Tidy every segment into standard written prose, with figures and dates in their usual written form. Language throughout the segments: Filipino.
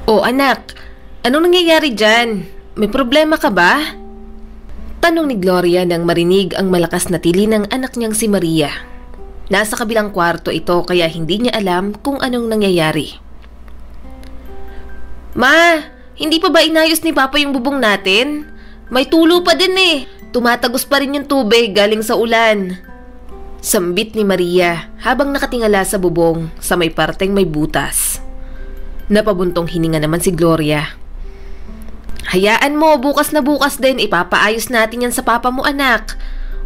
O anak, anong nangyayari dyan? May problema ka ba? Tanong ni Gloria nang marinig ang malakas na tili ng anak niyang si Maria. Nasa kabilang kwarto ito kaya hindi niya alam kung anong nangyayari. Ma, hindi pa ba inayos ni Papa yung bubong natin? May tulo pa din eh. Tumatagos pa rin yung tubig galing sa ulan. Sambit ni Maria habang nakatingala sa bubong sa may parteng may butas. Napabuntong hininga naman si Gloria. Hayaan mo, bukas na bukas din ipapaayos natin yan sa papa mo anak.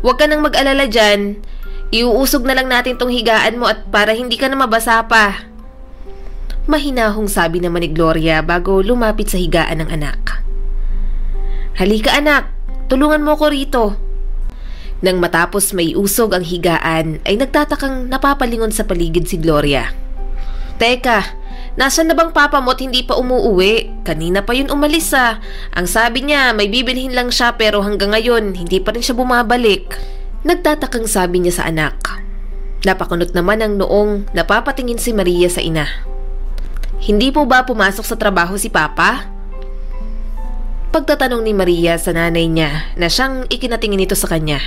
Huwag ka nang mag-alala dyan. Iuusog na lang natin tong higaan mo at para hindi ka na mabasa pa. Mahinahong sabi naman ni Gloria bago lumapit sa higaan ng anak. Halika anak, tulungan mo ko rito. Nang matapos may usog ang higaan ay nagtatakang napapalingon sa paligid si Gloria. Teka, nasaan na bang papa mo at hindi pa umuuwi? Kanina pa yun umalis ah. Ang sabi niya may bibilhin lang siya pero hanggang ngayon hindi pa rin siya bumabalik. Nagtatakang sabi niya sa anak. Napakunot naman ang noong napapatingin si Maria sa ina. Hindi po ba pumasok sa trabaho si papa? Pagtatanong ni Maria sa nanay niya na siyang ikinatingin nito sa kanya.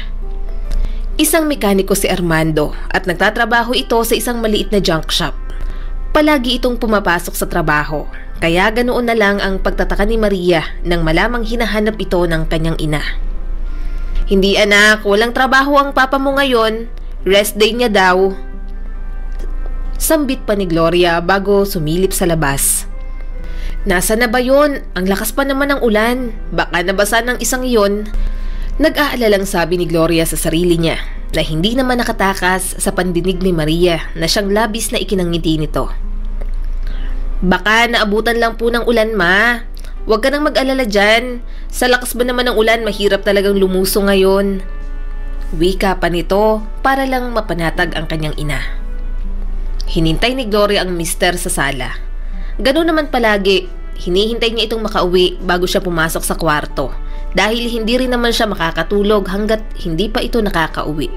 Isang mekaniko si Armando at nagtatrabaho ito sa isang maliit na junk shop. Palagi itong pumapasok sa trabaho, kaya ganoon na lang ang pagtataka ni Maria nang malamang hinahanap ito ng kanyang ina. Hindi anak, walang trabaho ang papa mo ngayon. Rest day niya daw. Sambit pa ni Gloria bago sumilip sa labas. Nasa na ba yun? Ang lakas pa naman ng ulan. Baka nabasa ng isang iyon. Nag-aalalang sabi ni Gloria sa sarili niya na hindi naman nakatakas sa pandinig ni Maria na siyang labis na ikinangiti nito. Baka naabutan lang po ng ulan ma. Huwag ka nang mag-alala dyan. Sa lakas ba naman ng ulan mahirap talagang lumuso ngayon. Wika pa nito para lang mapanatag ang kanyang ina. Hinintay ni Gloria ang mister sa sala. Ganoon naman palagi, hinihintay niya itong makauwi bago siya pumasok sa kwarto dahil hindi rin naman siya makakatulog hanggat hindi pa ito nakakauwi.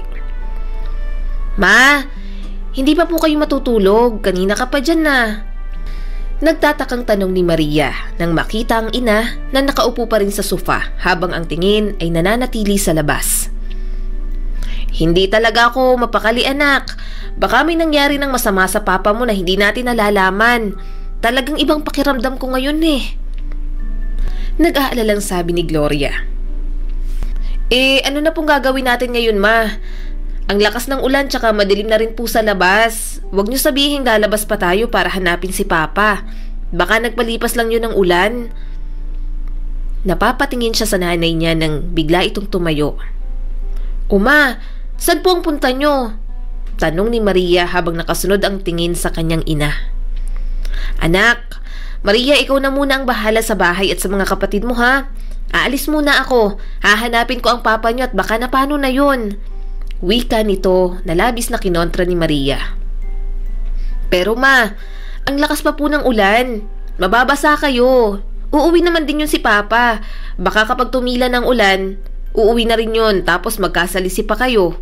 Ma, hindi pa po kayo matutulog, kanina ka pa dyan na. Nagtatakang tanong ni Maria nang makita ang ina na nakaupo pa rin sa sofa habang ang tingin ay nananatili sa labas. Hindi talaga ako mapakali anak, baka may nangyari ng masama sa papa mo na hindi natin nalalaman. Talagang ibang pakiramdam ko ngayon eh. Nag-aalalang sabi ni Gloria. Ano na pong gagawin natin ngayon ma? Ang lakas ng ulan tsaka madilim na rin po sa labas. Huwag niyo sabihin lalabas pa tayo para hanapin si papa. Baka nagpalipas lang yun ng ulan. Napapatingin siya sa nanay niya nang bigla itong tumayo. Uma, saan po ang punta niyo? Tanong ni Maria habang nakasunod ang tingin sa kanyang ina. Anak, Maria, ikaw na muna ang bahala sa bahay at sa mga kapatid mo ha. Aalis muna ako. Hahanapin ko ang papa niyo at baka na paano na yun. Wika nito na labis na kinontra ni Maria. Pero ma, ang lakas pa po ng ulan. Mababasa kayo. Uuwi naman din yun si papa. Baka kapag tumila ng ulan, uuwi na rin yun tapos magkasalisi pa kayo.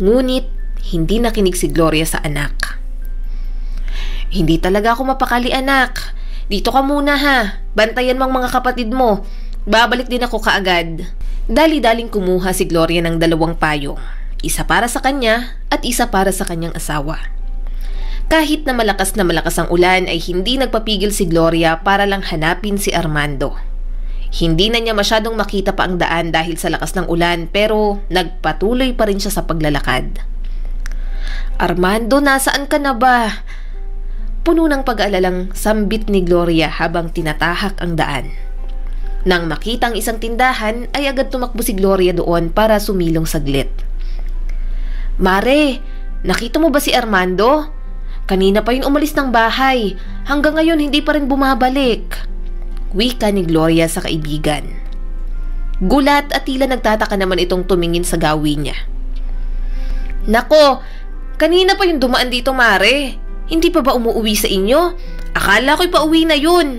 Ngunit hindi nakinig si Gloria sa anak. Hindi talaga ako mapakali anak. Dito ka muna ha. Bantayan mo ang mga kapatid mo. Babalik din ako kaagad. Dali-daling kumuha si Gloria ng 2 payong. Isa para sa kanya at isa para sa kanyang asawa. Kahit na malakas ang ulan ay hindi nagpapigil si Gloria para lang hanapin si Armando. Hindi na niya masyadong makita pa ang daan dahil sa lakas ng ulan pero nagpatuloy pa rin siya sa paglalakad. Armando, nasaan ka na ba? Puno ng pag-aalalang sambit ni Gloria habang tinatahak ang daan. Nang makita ang isang tindahan ay agad tumakbo si Gloria doon para sumilong saglit. Mare, nakita mo ba si Armando? Kanina pa yun umalis ng bahay. Hanggang ngayon hindi pa rin bumabalik. Wika ni Gloria sa kaibigan. Gulat at tila nagtataka naman itong tumingin sa gawin niya. Nako, kanina pa yung dumaan dito Mare. Hindi pa ba umuwi sa inyo? Akala ko'y pauwi na yun.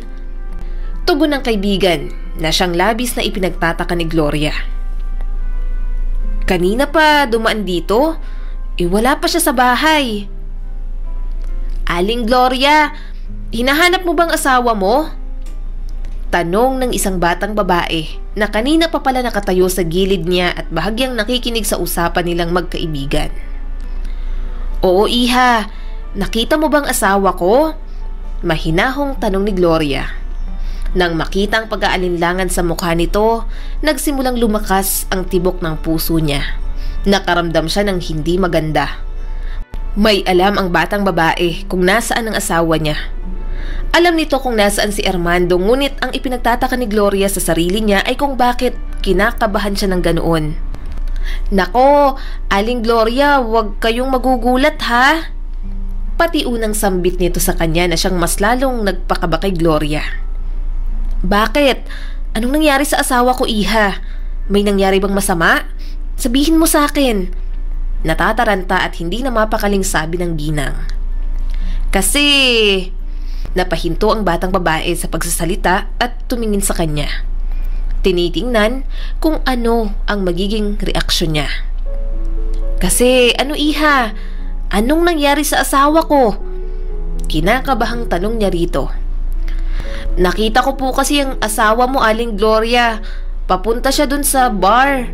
Tugon ng kaibigan na siyang labis na ipinagtataka ni Gloria. Kanina pa dumaan dito? Wala pa siya sa bahay. Aling Gloria, Hinahanap mo bang asawa mo? Tanong ng isang batang babae na kanina pa pala nakatayo sa gilid niya at bahagyang nakikinig sa usapan nilang magkaibigan. Oo, iha. Nakita mo bang asawa ko? Mahinahong tanong ni Gloria. Nang makita ang pag-aalinlangan sa mukha nito, nagsimulang lumakas ang tibok ng puso niya. Nakaramdam siya ng hindi maganda. May alam ang batang babae kung nasaan ang asawa niya. Alam nito kung nasaan si Armando, ngunit ang ipinagtataka ni Gloria sa sarili niya ay kung bakit kinakabahan siya ng ganoon. Nako, Aling Gloria, huwag kayong magugulat ha. Pati unang sambit nito sa kanya na siyang mas lalong nagpakaba kay Gloria. Bakit? Anong nangyari sa asawa ko, iha? May nangyari bang masama? Sabihin mo sa akin. Natataranta at hindi na mapakaling sabi ng ginang. Kasi napahinto ang batang babae sa pagsasalita at tumingin sa kanya. Tinitingnan kung ano ang magiging reaksyon niya. Kasi ano, iha? Anong nangyari sa asawa ko? Kinakabahang tanong niya rito. Nakita ko po kasi ang asawa mo, Aling Gloria. Papunta siya dun sa bar.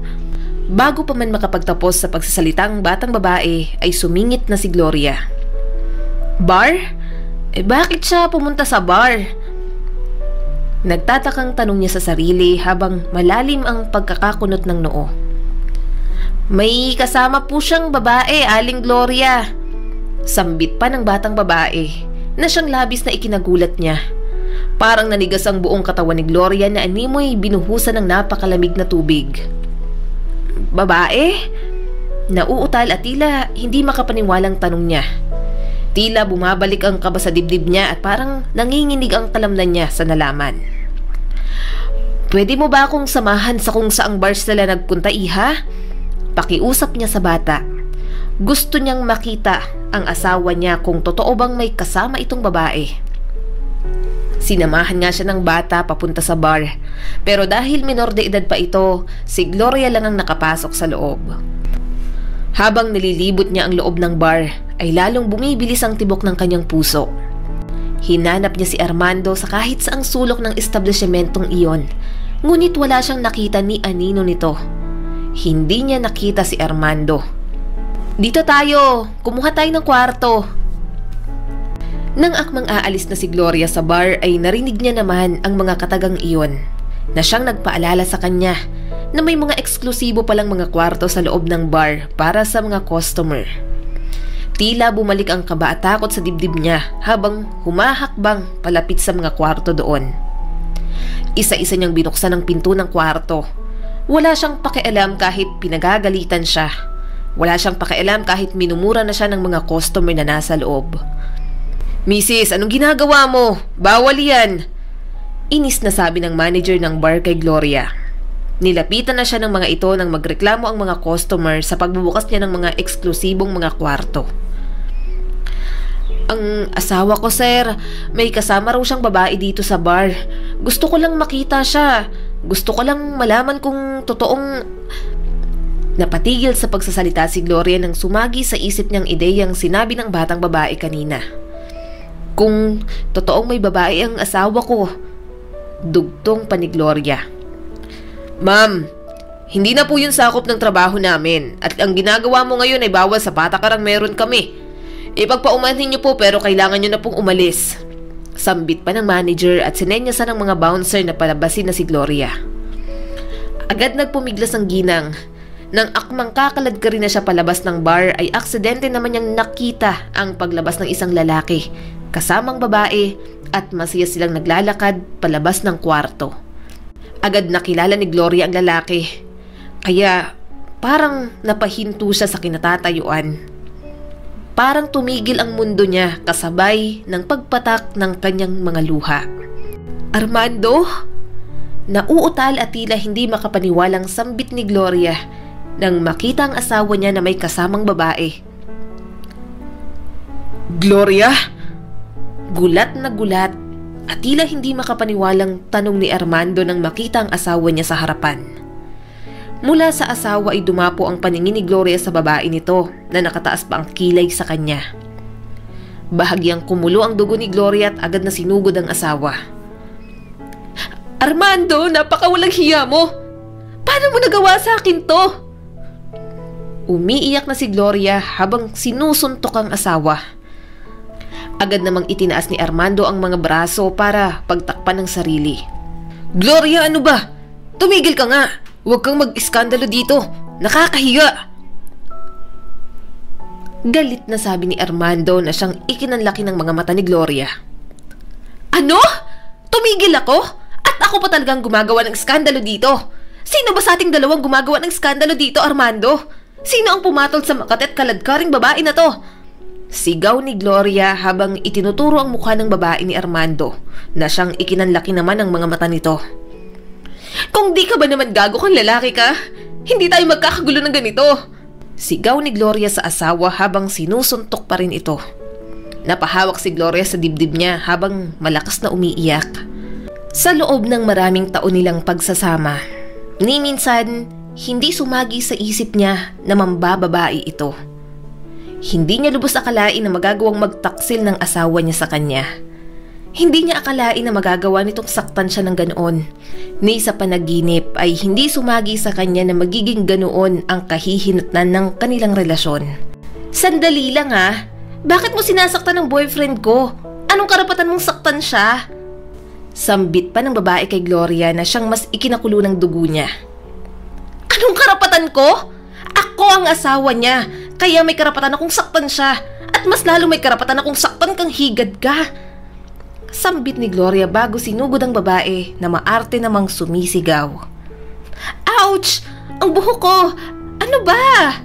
Bago pa man makapagtapos sa pagsasalitang batang babae ay sumingit na si Gloria. Bar? Bakit siya pumunta sa bar? Nagtatakang tanong niya sa sarili habang malalim ang pagkakakunot ng noo. May kasama po siyang babae, Aling Gloria. Sambit pa ng batang babae na siyang labis na ikinagulat niya. Parang nanigas ang buong katawan ni Gloria na animoy binuhusan ng napakalamig na tubig. Babae? Nauutal at tila hindi makapaniwalang tanong niya. Tila bumabalik ang kaba sa dibdib niya at parang nanginginig ang kalamnan niya sa nalaman. Pwede mo ba akong samahan sa kung saang bar sila nagpunta, iha? Pakiusap niya sa bata. Gusto niyang makita ang asawa niya kung totoo bang may kasama itong babae. Sinamahan nga siya ng bata papunta sa bar. Pero dahil minor de edad pa ito, si Gloria lang ang nakapasok sa loob. Habang nililibot niya ang loob ng bar, ay lalong bumibilis ang tibok ng kanyang puso. Hinanap niya si Armando sa kahit saang sulok ng establishmentong iyon, ngunit wala siyang nakita ni anino nito. Hindi niya nakita si Armando. Dito tayo, kumuha tayo ng kwarto. Nang akmang aalis na si Gloria sa bar ay narinig niya naman ang mga katagang iyon na siyang nagpaalala sa kanya na may mga eksklusibo palang mga kwarto sa loob ng bar para sa mga customer. Tila bumalik ang kaba at takot sa dibdib niya habang humahakbang palapit sa mga kwarto doon. Isa-isa niyang binuksan ang pinto ng kwarto. Wala siyang pakialam kahit pinagagalitan siya. Wala siyang pakialam kahit minumura na siya ng mga customer na nasa loob. Mrs., anong ginagawa mo? Bawal yan! Inis na sabi ng manager ng bar kay Gloria. Nilapitan na siya ng mga ito nang magreklamo ang mga customer sa pagbubukas niya ng mga eksklusibong mga kwarto. Ang asawa ko, sir, may kasama raw siyang babae dito sa bar. Gusto ko lang makita siya. Gusto ko lang malaman kung totoong... Napatigil sa pagsasalita si Gloria nang sumagi sa isip niyang ideyang sinabi ng batang babae kanina. Kung totoong may babae ang asawa ko, dugtong pa ni Gloria. Ma'am, hindi na po yun sakop ng trabaho namin at ang ginagawa mo ngayon ay bawal sa patakarang meron kami. Ipagpaumanhin niyo po pero kailangan niyo na pong umalis. Sambit pa ng manager at sinenyasan ng mga bouncer na palabasin na si Gloria. Agad nagpumiglas ang ginang. Nang akmang kakalad ka rin na siya palabas ng bar ay aksidente naman niyang nakita ang paglabas ng isang lalaki kasamang babae at masaya silang naglalakad palabas ng kwarto. Agad nakilala ni Gloria ang lalaki kaya parang napahinto siya sa kinatatayuan. Parang tumigil ang mundo niya kasabay ng pagpatak ng kanyang mga luha. Armando? Nauutal at tila hindi makapaniwalang sambit ni Gloria nang makita ang asawa niya na may kasamang babae. Gloria? Gulat na gulat at tila hindi makapaniwalang tanong ni Armando nang makita ang asawa niya sa harapan. Mula sa asawa ay dumapo ang paningin ni Gloria sa babae nito na nakataas pa ang kilay sa kanya. Bahagyang kumulo ang dugo ni Gloria at agad na sinugod ang asawa. Armando, napakawalang hiya mo! Paano mo nagawa sa akin to? Umiiyak na si Gloria habang sinusuntok ang asawa. Agad namang itinaas ni Armando ang mga braso para pagtakpan ng sarili. Gloria, ano ba? Tumigil ka nga! Huwag kang mag-iskandalo dito! Nakakahiya! Galit na sabi ni Armando na siyang ikinanlaki ng mga mata ni Gloria. Ano? Tumigil ako? At ako pa talagang gumagawa ng skandalo dito? Sino ba sa ating dalawang gumagawa ng skandalo dito, Armando? Sino ang pumatol sa makat at kaladkaring babae na to? Sigaw ni Gloria habang itinuturo ang mukha ng babae ni Armando na siyang ikinanlaki naman ang mga mata nito. Kung di ka ba naman gago kang lalaki ka, hindi tayo magkakagulo ng ganito. Sigaw ni Gloria sa asawa habang sinusuntok pa rin ito. Napahawak si Gloria sa dibdib niya habang malakas na umiiyak. Sa loob ng maraming taon nilang pagsasama, ni minsan hindi sumagi sa isip niya na mambababae ito. Hindi niya lubos akalain na magagawang magtaksil ng asawa niya sa kanya. Hindi niya akalain na magagawa nitong saktan siya ng ganoon. Ni sa panaginip ay hindi sumagi sa kanya na magiging ganoon ang kahihinatnan ng kanilang relasyon. Sandali lang ha, bakit mo sinasaktan ng boyfriend ko? Anong karapatan mong saktan siya? Sambit pa ng babae kay Gloria na siyang mas ikinakulo ng dugo niya. Anong karapatan ko? Ako ang asawa niya, kaya may karapatan akong saktan siya. At mas lalo may karapatan akong saktan kang higad ka. Sambit ni Gloria bago sinugod ang babae na maarte namang sumisigaw. Ouch! Ang buhok ko! Ano ba?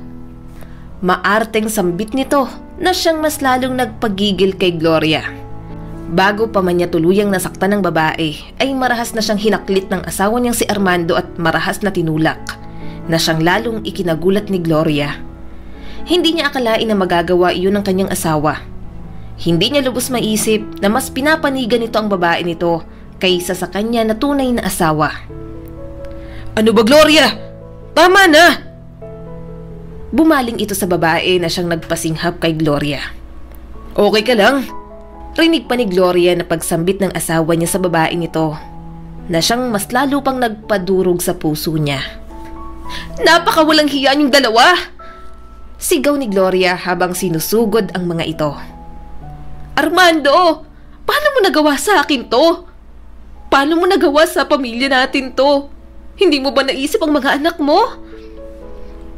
Maarteng sambit nito na siyang mas lalong nagpagigil kay Gloria. Bago pa man niya tuluyang nasaktan ng babae, ay marahas na siyang hinaklit ng asawa niyang si Armando at marahas na tinulak, na siyang lalong ikinagulat ni Gloria. Hindi niya akalain na magagawa iyon ng kanyang asawa. Hindi niya lubos maisip na mas pinapanigan nito ang babae nito kaysa sa kanya na tunay na asawa. Ano ba, Gloria? Tama na! Bumaling ito sa babae na siyang nagpasinghap kay Gloria. Okay ka lang? Rinig pa ni Gloria na pagsambit ng asawa niya sa babae nito na siyang mas lalo pang nagpadurog sa puso niya. Napakawalang hiya niyong dalawa! Sigaw ni Gloria habang sinusugod ang mga ito. Armando, paano mo nagawa sa akin to? Paano mo nagawa sa pamilya natin to? Hindi mo ba naisip ang mga anak mo?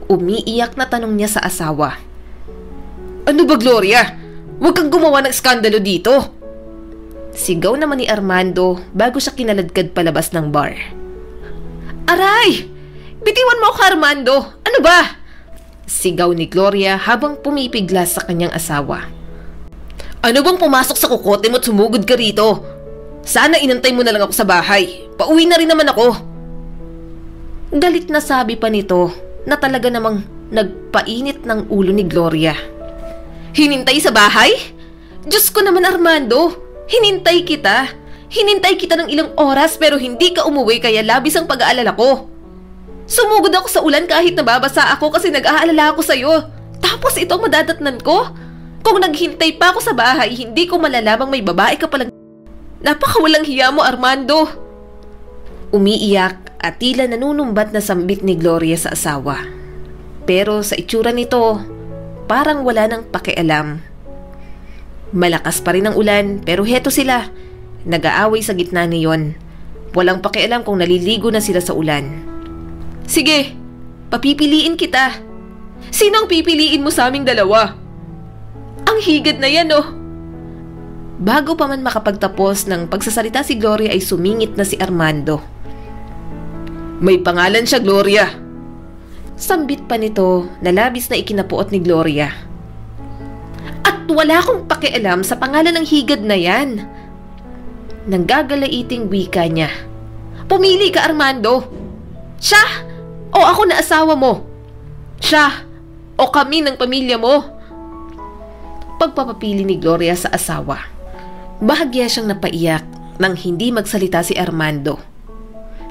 Umiiyak na tanong niya sa asawa. Ano ba, Gloria? Huwag kang gumawa ng skandalo dito. Sigaw naman ni Armando bago siya kinaladkad palabas ng bar. Aray! Bitiwan mo ako, Armando! Ano ba? Sigaw ni Gloria habang pumipiglas sa kanyang asawa. Ano bang pumasok sa kukote mo at sumugod ka rito? Sana inantay mo na lang ako sa bahay. Pauwi na rin naman ako. Galit na sabi pa nito na talaga namang nagpainit ng ulo ni Gloria. Hinintay sa bahay? Diyos ko naman, Armando. Hinintay kita. Hinintay kita ng ilang oras pero hindi ka umuwi kaya labis ang pag-aalala ko. Sumugod ako sa ulan kahit nababasa ako kasi nag-aalala ako sa'yo. Tapos ito madadatnan ko? Kung naghintay pa ako sa bahay, hindi ko malalamang may babae ka palang. Napakawalang hiya mo, Armando. Umiiyak at tila nanunumbat na sambit ni Gloria sa asawa. Pero sa itsura nito, parang wala nang pakialam. Malakas pa rin ang ulan pero heto sila. Nag-aaway sa gitna niyon. Walang pakialam kung naliligo na sila sa ulan. Sige, papipiliin kita. Sino ang pipiliin mo sa aming dalawa? Ang higad na yan, oh. Bago pa man makapagtapos ng pagsasalita si Gloria ay sumingit na si Armando. May pangalan siya, Gloria. Sambit pa nito na labis na ikinapuot ni Gloria. At wala akong pakialam sa pangalan ng higad na yan. Nanggagalaiting wika niya. Pumili ka, Armando. Siya o ako na asawa mo? Siya o kami ng pamilya mo? Pagpapapili ni Gloria sa asawa, bahagya siyang napaiyak nang hindi magsalita si Armando.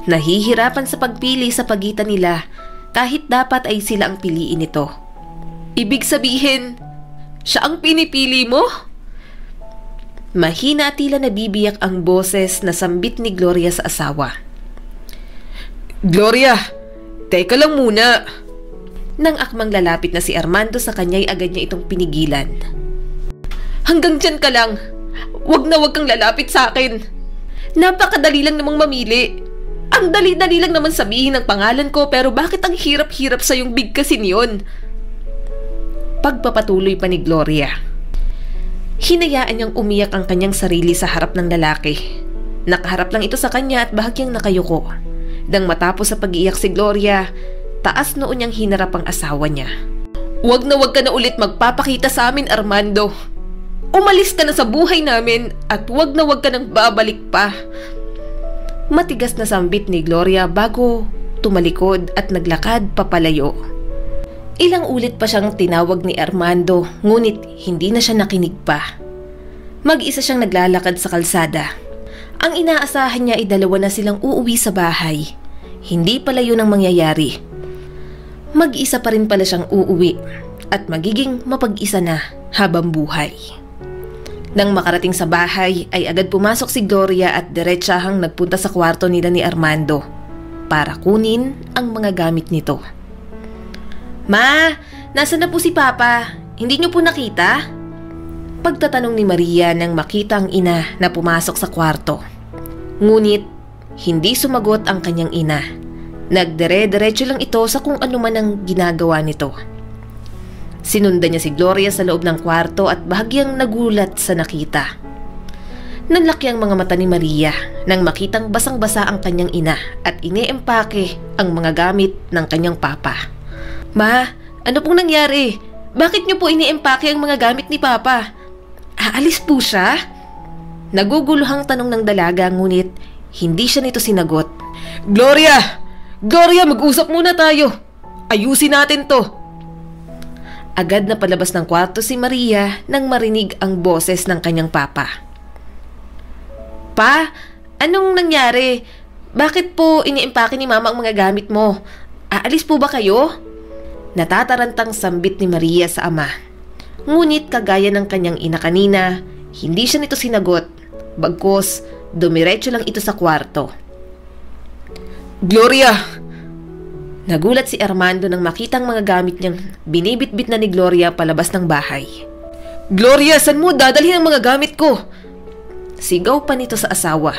Nahihirapan sa pagpili sa pagitan nila kahit dapat ay sila ang piliin nito. Ibig sabihin, siya ang pinipili mo? Mahina at tila nabibiyak ang boses na sambit ni Gloria sa asawa. Gloria, teka lang muna. Nang akmang lalapit na si Armando sa kanya ay agad niya itong pinigilan. Hanggang dyan ka lang. Wag na wag kang lalapit sa akin. Napakadali lang namang mamili. Ang dali-dali lang naman sabihin ng pangalan ko, pero bakit ang hirap-hirap sa yung bigkasin yun? Pagpapatuloy pa ni Gloria. Hinayaan niyang umiyak ang kanyang sarili sa harap ng lalaki. Nakaharap lang ito sa kanya at bahagyang nakayuko. Nang matapos sa pag-iyak si Gloria, taas noon niyang hinarap ang asawa niya. Wag na wag ka na ulit magpapakita sa amin, Armando. Umalis ka na sa buhay namin at wag na wag ka nang babalik pa. Matigas na sambit ni Gloria bago tumalikod at naglakad papalayo. Ilang ulit pa siyang tinawag ni Armando, ngunit hindi na siya nakinig pa. Mag-isa siyang naglalakad sa kalsada. Ang inaasahan niya ay 2 na silang uuwi sa bahay. Hindi pala yun ang mangyayari. Mag-isa pa rin pala siyang uuwi at magiging mapag-isa na habang buhay. Nang makarating sa bahay ay agad pumasok si Gloria at diretsahang nagpunta sa kwarto nila ni Armando para kunin ang mga gamit nito. Ma, nasa na po si Papa? Hindi niyo po nakita? Pagtatanong ni Maria nang makita ang ina na pumasok sa kwarto. Ngunit hindi sumagot ang kanyang ina. Nagdire-diretso lang ito sa kung ano man ang ginagawa nito. Sinundan niya si Gloria sa loob ng kwarto at bahagyang nagulat sa nakita. Nanlaki ang mga mata ni Maria nang makitang basang-basa ang kanyang ina at iniempake ang mga gamit ng kanyang papa. Ma, ano pong nangyari? Bakit niyo po iniempake ang mga gamit ni Papa? Aalis po siya? Naguguluhang tanong ng dalaga ngunit hindi siya nito sinagot. Gloria! Gloria, mag-usap muna tayo. Ayusin natin to. Agad na palabas ng kwarto si Maria nang marinig ang boses ng kanyang papa. Pa, anong nangyari? Bakit po iniempake ni Mama ang mga gamit mo? Aalis po ba kayo? Natatarantang sambit ni Maria sa ama. Ngunit kagaya ng kanyang ina kanina, hindi siya nito sinagot. Bagkus, dumiretso lang ito sa kwarto. Gloria! Nagulat si Armando nang makitang mga gamit niyang binibitbit na ni Gloria palabas ng bahay. Gloria, saan mo dadalhin ang mga gamit ko? Sigaw pa nito sa asawa.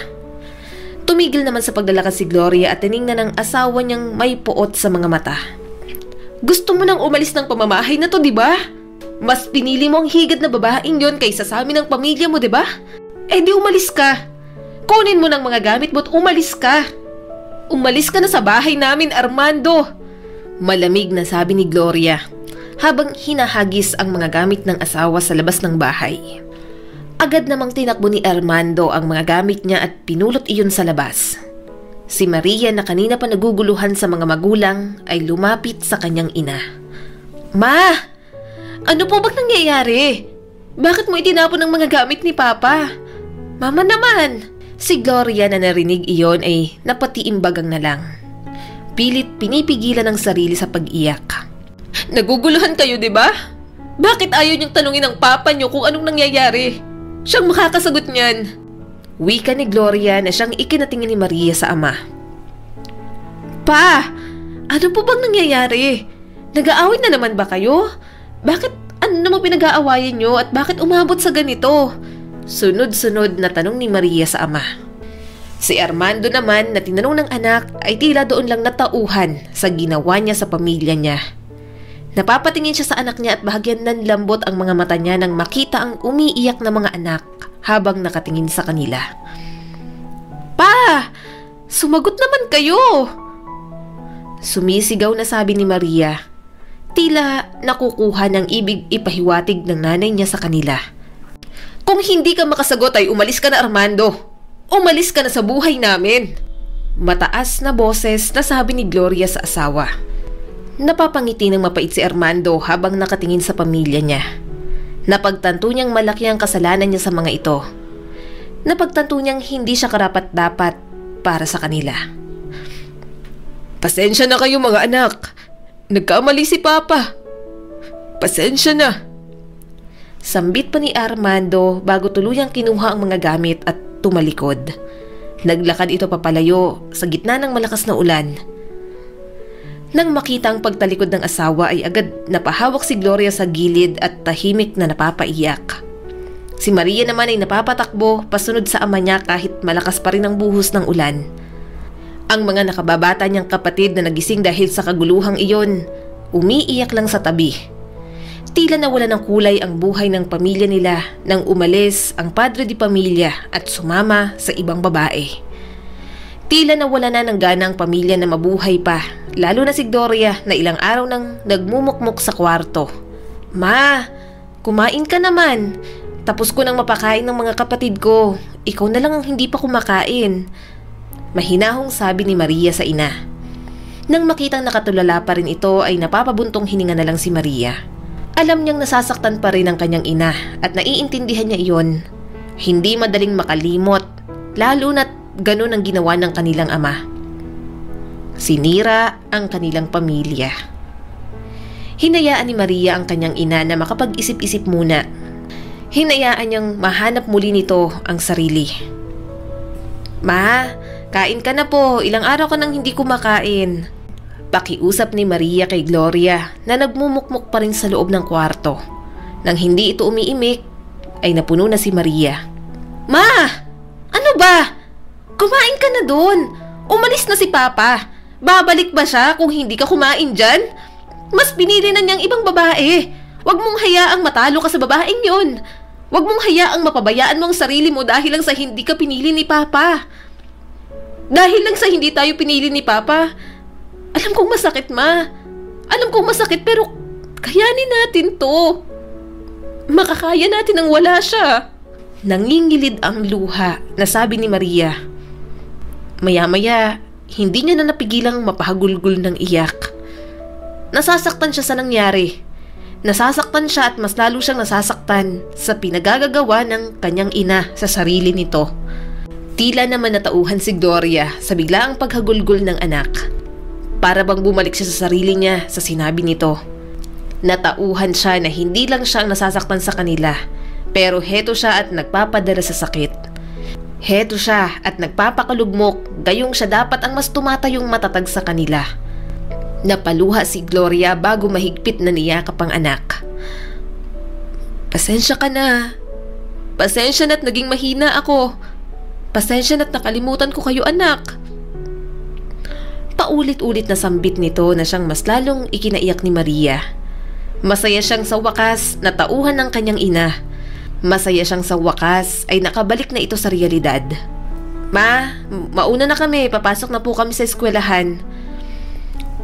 Tumigil naman sa paglalakad si Gloria at tiningnan ng asawa niyang may puot sa mga mata. Gusto mo nang umalis ng pamamahay na to, di ba? Mas pinili mo ang higad na babaeng yon kaysa sa amin ng pamilya mo, di ba? Eh di umalis ka. Kunin mo ng mga gamit mo at umalis ka. Umalis ka na sa bahay namin, Armando. Malamig na sabi ni Gloria habang hinahagis ang mga gamit ng asawa sa labas ng bahay. Agad namang tinakbo ni Armando ang mga gamit niya at pinulot iyon sa labas. Si Maria na kanina pa naguguluhan sa mga magulang ay lumapit sa kanyang ina. Ma! Ano po bang nangyayari? Bakit mo itinapon ang mga gamit ni Papa? Mama naman! Si Gloria na narinig iyon ay napatiimbagang na lang. Pilit pinipigilan ang sarili sa pag-iyak. Naguguluhan kayo, di ba? Bakit ayaw niyang tanungin ng Papa niyo kung anong nangyayari? Siyang makakasagot niyan. Wika ni Gloria na siyang ikinatingin ni Maria sa ama. Pa! Ano po bang nangyayari? Nag-aaway na naman ba kayo? Bakit ano namang pinag-aawayan niyo at bakit umabot sa ganito? Sunod-sunod na tanong ni Maria sa ama. Si Armando naman na tinanong ng anak ay tila doon lang natauhan sa ginawa niya sa pamilya niya. Napapatingin siya sa anak niya at bahagyan nanlambot ang mga mata niya nang makita ang umiiyak na mga anak habang nakatingin sa kanila. Pa! Sumagot naman kayo! Sumisigaw na sabi ni Maria. Tila nakukuha ng ibig ipahiwatig ng nanay niya sa kanila. Kung hindi ka makasagot ay umalis ka na, Armando. Umalis ka na sa buhay namin. Mataas na boses na sabi ni Gloria sa asawa. Napapangiti ng mapait si Armando habang nakatingin sa pamilya niya. Napagtanto niyang malaki ang kasalanan niya sa mga ito. Napagtanto niyang hindi siya karapat-dapat para sa kanila. Pasensya na kayo mga anak. Nagkamali si Papa. Pasensya na. Sambit pa ni Armando bago tuluyang kinuha ang mga gamit at tumalikod. Naglakad ito papalayo sa gitna ng malakas na ulan. Nang makita ang pagtalikod ng asawa ay agad napahawak si Gloria sa gilid at tahimik na napapaiyak. Si Maria naman ay napapatakbo pasunod sa ama niya kahit malakas pa rin ang buhos ng ulan. Ang mga nakababata niyang kapatid na nagising dahil sa kaguluhang iyon, umiiyak lang sa tabi. Tila nawala ng kulay ang buhay ng pamilya nila nang umalis ang padre di pamilya at sumama sa ibang babae. Tila nawala na ng gana ang pamilya na mabuhay pa, lalo na si Gloria na ilang araw nang nagmumukmuk sa kwarto. "Ma, kumain ka naman. Tapos ko nang mapakain ng mga kapatid ko. Ikaw na lang ang hindi pa kumakain." Mahinahong sabi ni Maria sa ina. Nang makitang nakatulala pa rin ito ay napapabuntong hininga na lang si Maria. Alam niyang nasasaktan pa rin ang kanyang ina at naiintindihan niya iyon. Hindi madaling makalimot, lalo na't ganun ang ginawa ng kanilang ama. Sinira ang kanilang pamilya. Hinayaan ni Maria ang kanyang ina na makapag-isip-isip muna. Hinayaan niyang mahanap muli nito ang sarili. "Ma, kain ka na po. Ilang araw ka nang hindi kumakain." Pakiusap ni Maria kay Gloria na nagmumukmuk pa rin sa loob ng kwarto. Nang hindi ito umiimik, ay napuno na si Maria. "Ma! Ano ba? Kumain ka na doon. Umalis na si Papa. Babalik ba siya kung hindi ka kumain dyan? Mas pinili na niyang ibang babae. Huwag mong hayaang matalo ka sa babaeng yon. Huwag mong hayaang mapabayaan mo ang sarili mo dahil lang sa hindi ka pinili ni Papa. Dahil lang sa hindi tayo pinili ni Papa. Alam kong masakit, Ma. Alam kong masakit pero kayanin natin to. Makakaya natin ang wala siya." Nangingilid ang luha na sabi ni Maria. Maya-maya, hindi niya na napigilang mapahagulgul ng iyak. Nasasaktan siya sa nangyari. Nasasaktan siya at mas lalo siyang nasasaktan sa pinagagagawa ng kanyang ina sa sarili nito. Tila naman natauhan si Gloria sa biglaang paghagulgul ng anak. Para bang bumalik siya sa sarili niya sa sinabi nito. Natauhan siya na hindi lang siya ang nasasaktan sa kanila, pero heto siya at nagpapadala sa sakit. Heto siya at nagpapakalugmok, gayong siya dapat ang mas tumatayong matatag sa kanila. Napaluha si Gloria bago mahigpit na niyakap ang anak. "Pasensya ka na. Pasensya na't naging mahina ako. Pasensya na't nakalimutan ko kayo, anak." Paulit-ulit na sambit nito na siyang mas lalong ikinaiyak ni Maria. Masaya siyang sa wakas na tauhan ng kanyang ina. Masaya siyang sa wakas ay nakabalik na ito sa realidad. "Ma, mauna na kami. Papasok na po kami sa eskwelahan."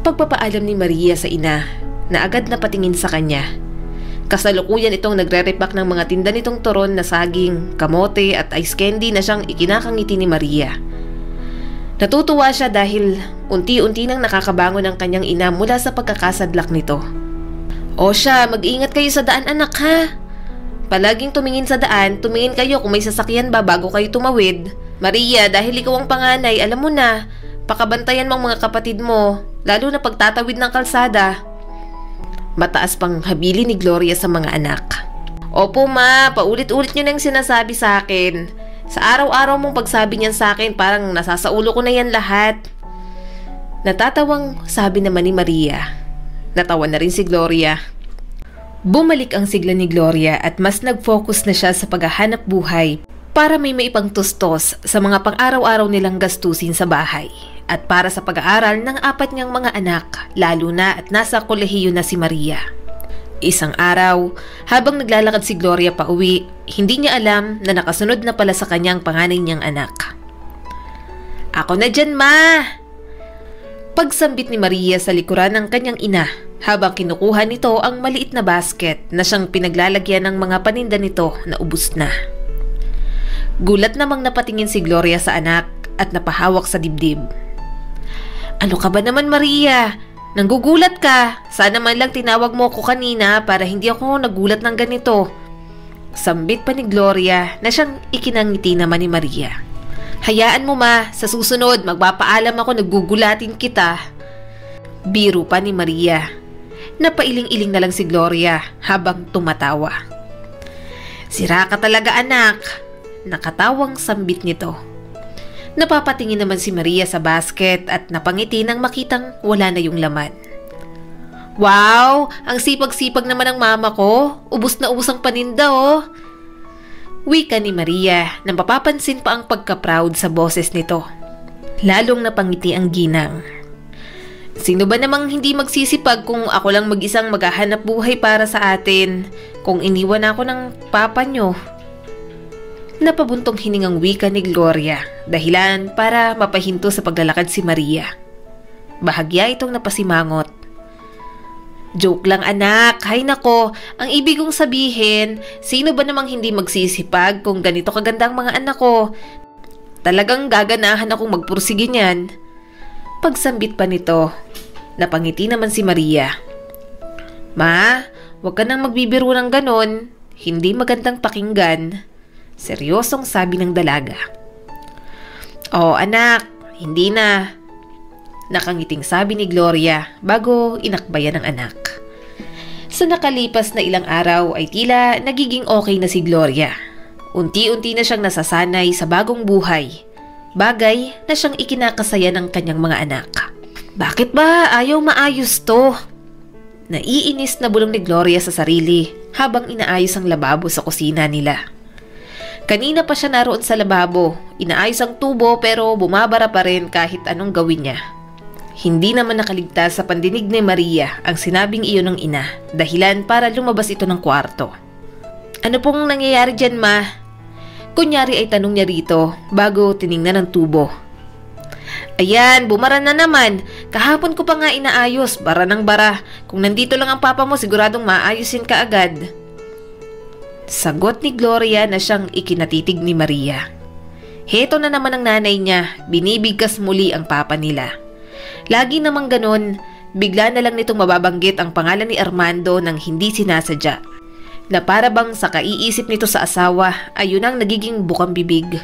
Pagpapaalam ni Maria sa ina na agad na patingin sa kanya. Kasalukuyan itong nagre-repack ng mga tinda nitong turon na saging, kamote at ice candy na siyang ikinakangiti ni Maria. Natutuwa siya dahil unti-unti nang nakakabangon ang kanyang ina mula sa pagkakasadlak nito. "O siya, mag-ingat kayo sa daan, anak, ha? Palaging tumingin sa daan, tumingin kayo kung may sasakyan ba bago kayo tumawid. Maria, dahil ikaw ang panganay, alam mo na, pakabantayan mo ang mga kapatid mo, lalo na pagtatawid ng kalsada." Mataas pang habili ni Gloria sa mga anak. "Opo, Ma, paulit-ulit niyo nang sinasabi sa akin. Sa araw-araw mong pagsabi niyan sa akin, parang nasasaulo ko na yan lahat." Natatawang sabi naman ni Maria. Natawa na rin si Gloria. Bumalik ang sigla ni Gloria at mas nag-focus na siya sa paghahanap buhay para may maipangtustos sa mga pang-araw-araw nilang gastusin sa bahay at para sa pag-aaral ng 4 niyang mga anak, lalo na at nasa kolehiyo na si Maria. Isang araw, habang naglalakad si Gloria pa uwi, hindi niya alam na nakasunod na pala sa kanyang panganay niyang anak. "Ako na dyan, Ma!" Pagsambit ni Maria sa likuran ng kanyang ina habang kinukuha nito ang maliit na basket na siyang pinaglalagyan ng mga paninda nito na ubos na. Gulat namang napatingin si Gloria sa anak at napahawak sa dibdib. "Ano ka ba naman, Maria? Nanggugulat ka. Sana man lang tinawag mo ko kanina para hindi ako nagulat ng ganito." Sambit pa ni Gloria na siyang ikinangiti naman ni Maria. "Hayaan mo, Ma, sa susunod magpapaalam ako, nagugulatin kita." Biro pa ni Maria. Napailing-iling na lang si Gloria habang tumatawa. Sira ka talaga anak, nakatawang sambit nito. Napapatingin naman si Maria sa basket at napangiti nang makitang wala na yung laman. Wow, ang sipag-sipag naman ng mama ko, ubos na ubos ang paninda oh. Wika ni Maria nang mapapansin pa ang pagka-proud sa boses nito. Lalong napangiti ang ginang. Sino ba namang hindi magsisipag kung ako lang mag-isang maghahanap buhay para sa atin kung iniwan ako ng papa nyo? Napabuntong hiningang wika ni Gloria, dahilan para mapahinto sa paglalakad si Maria. Bahagya itong napasimangot. Joke lang anak, hay nako, ang ibig kong sabihin, sino ba namang hindi magsisipag kung ganito kagandang mga anak ko? Talagang gaganahan akong magpursige niyan. Pagsambit pa nito, napangiti naman si Maria. Ma, huwag ka nang magbibiro ng ganon, hindi magandang pakinggan. Seryosong sabi ng dalaga. Oh anak, hindi na. Nakangiting sabi ni Gloria bago inakbayan ng anak. Sa nakalipas na ilang araw ay tila nagiging okay na si Gloria. Unti-unti na siyang nasasanay sa bagong buhay. Bagay na siyang ikinakasaya ng kanyang mga anak. Bakit ba ayaw maayos to? Naiinis na bulong ni Gloria sa sarili habang inaayos ang lababo sa kusina nila. Kanina pa siya naroon sa lababo, inaayos ang tubo pero bumabara pa rin kahit anong gawin niya. Hindi naman nakaligtas sa pandinig ni Maria ang sinabing iyon ng ina, dahilan para lumabas ito ng kwarto. Ano pong nangyayari dyan ma? Kunyari ay tanong niya rito bago tiningnan ang tubo. Ayan, bumara na naman. Kahapon ko pa nga inaayos, bara ng bara. Kung nandito lang ang papa mo siguradong maayusin ka agad. Sagot ni Gloria na siyang ikinatitig ni Maria. Heto na naman ang nanay niya, binibigkas muli ang papa nila. Lagi namang ganon, bigla na lang nitong mababanggit ang pangalan ni Armando nang hindi sinasadya. Na para bang sa kaiisip nito sa asawa ay yun ang nagiging bukang bibig.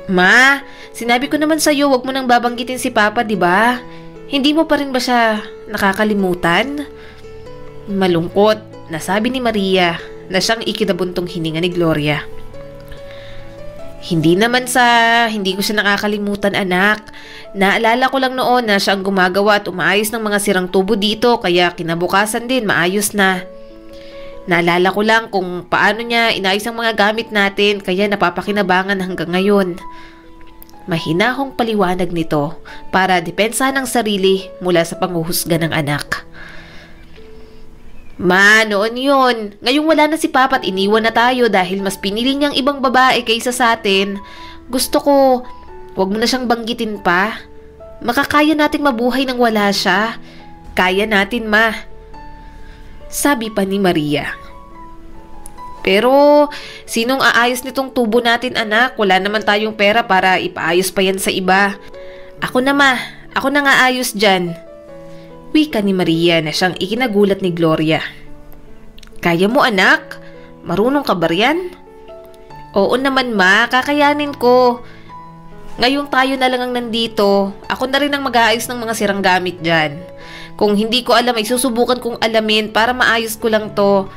Ma, sinabi ko naman sa'yo wag mo nang babanggitin si papa, di ba? Hindi mo pa rin ba siya nakakalimutan? Malungkot, nasabi ni Maria na siyang ikinabuntong hininga ni Gloria. Hindi naman sa hindi ko siya nakakalimutan anak. Naalala ko lang noon na siya ang gumagawa at umaayos ng mga sirang tubo dito kaya kinabukasan din maayos na. Naalala ko lang kung paano niya inayos ang mga gamit natin kaya napapakinabangan hanggang ngayon. Mahinahong paliwanag nito para depensahan ang sarili mula sa panghuhusga ng anak. Ma, noon yun. Ngayong wala na si Papa at iniwan na tayo dahil mas pinili niyang ibang babae kaysa sa atin. Gusto ko, wag mo na siyang banggitin pa. Makakaya nating mabuhay nang wala siya. Kaya natin, ma. Sabi pa ni Maria. Pero, sinong aayos nitong tubo natin anak? Wala naman tayong pera para ipaayos pa yan sa iba. Ako na ma, ako na nga ayos dyan. Wika ni Maria na siyang ikinagulat ni Gloria. Kaya mo anak? Marunong ka ba riyan? Oo naman ma, kakayanin ko. Ngayong tayo na lang ang nandito, ako na rin ang mag-aayos ng mga sirang gamit dyan. Kung hindi ko alam ay susubukan kong alamin para maayos ko lang to.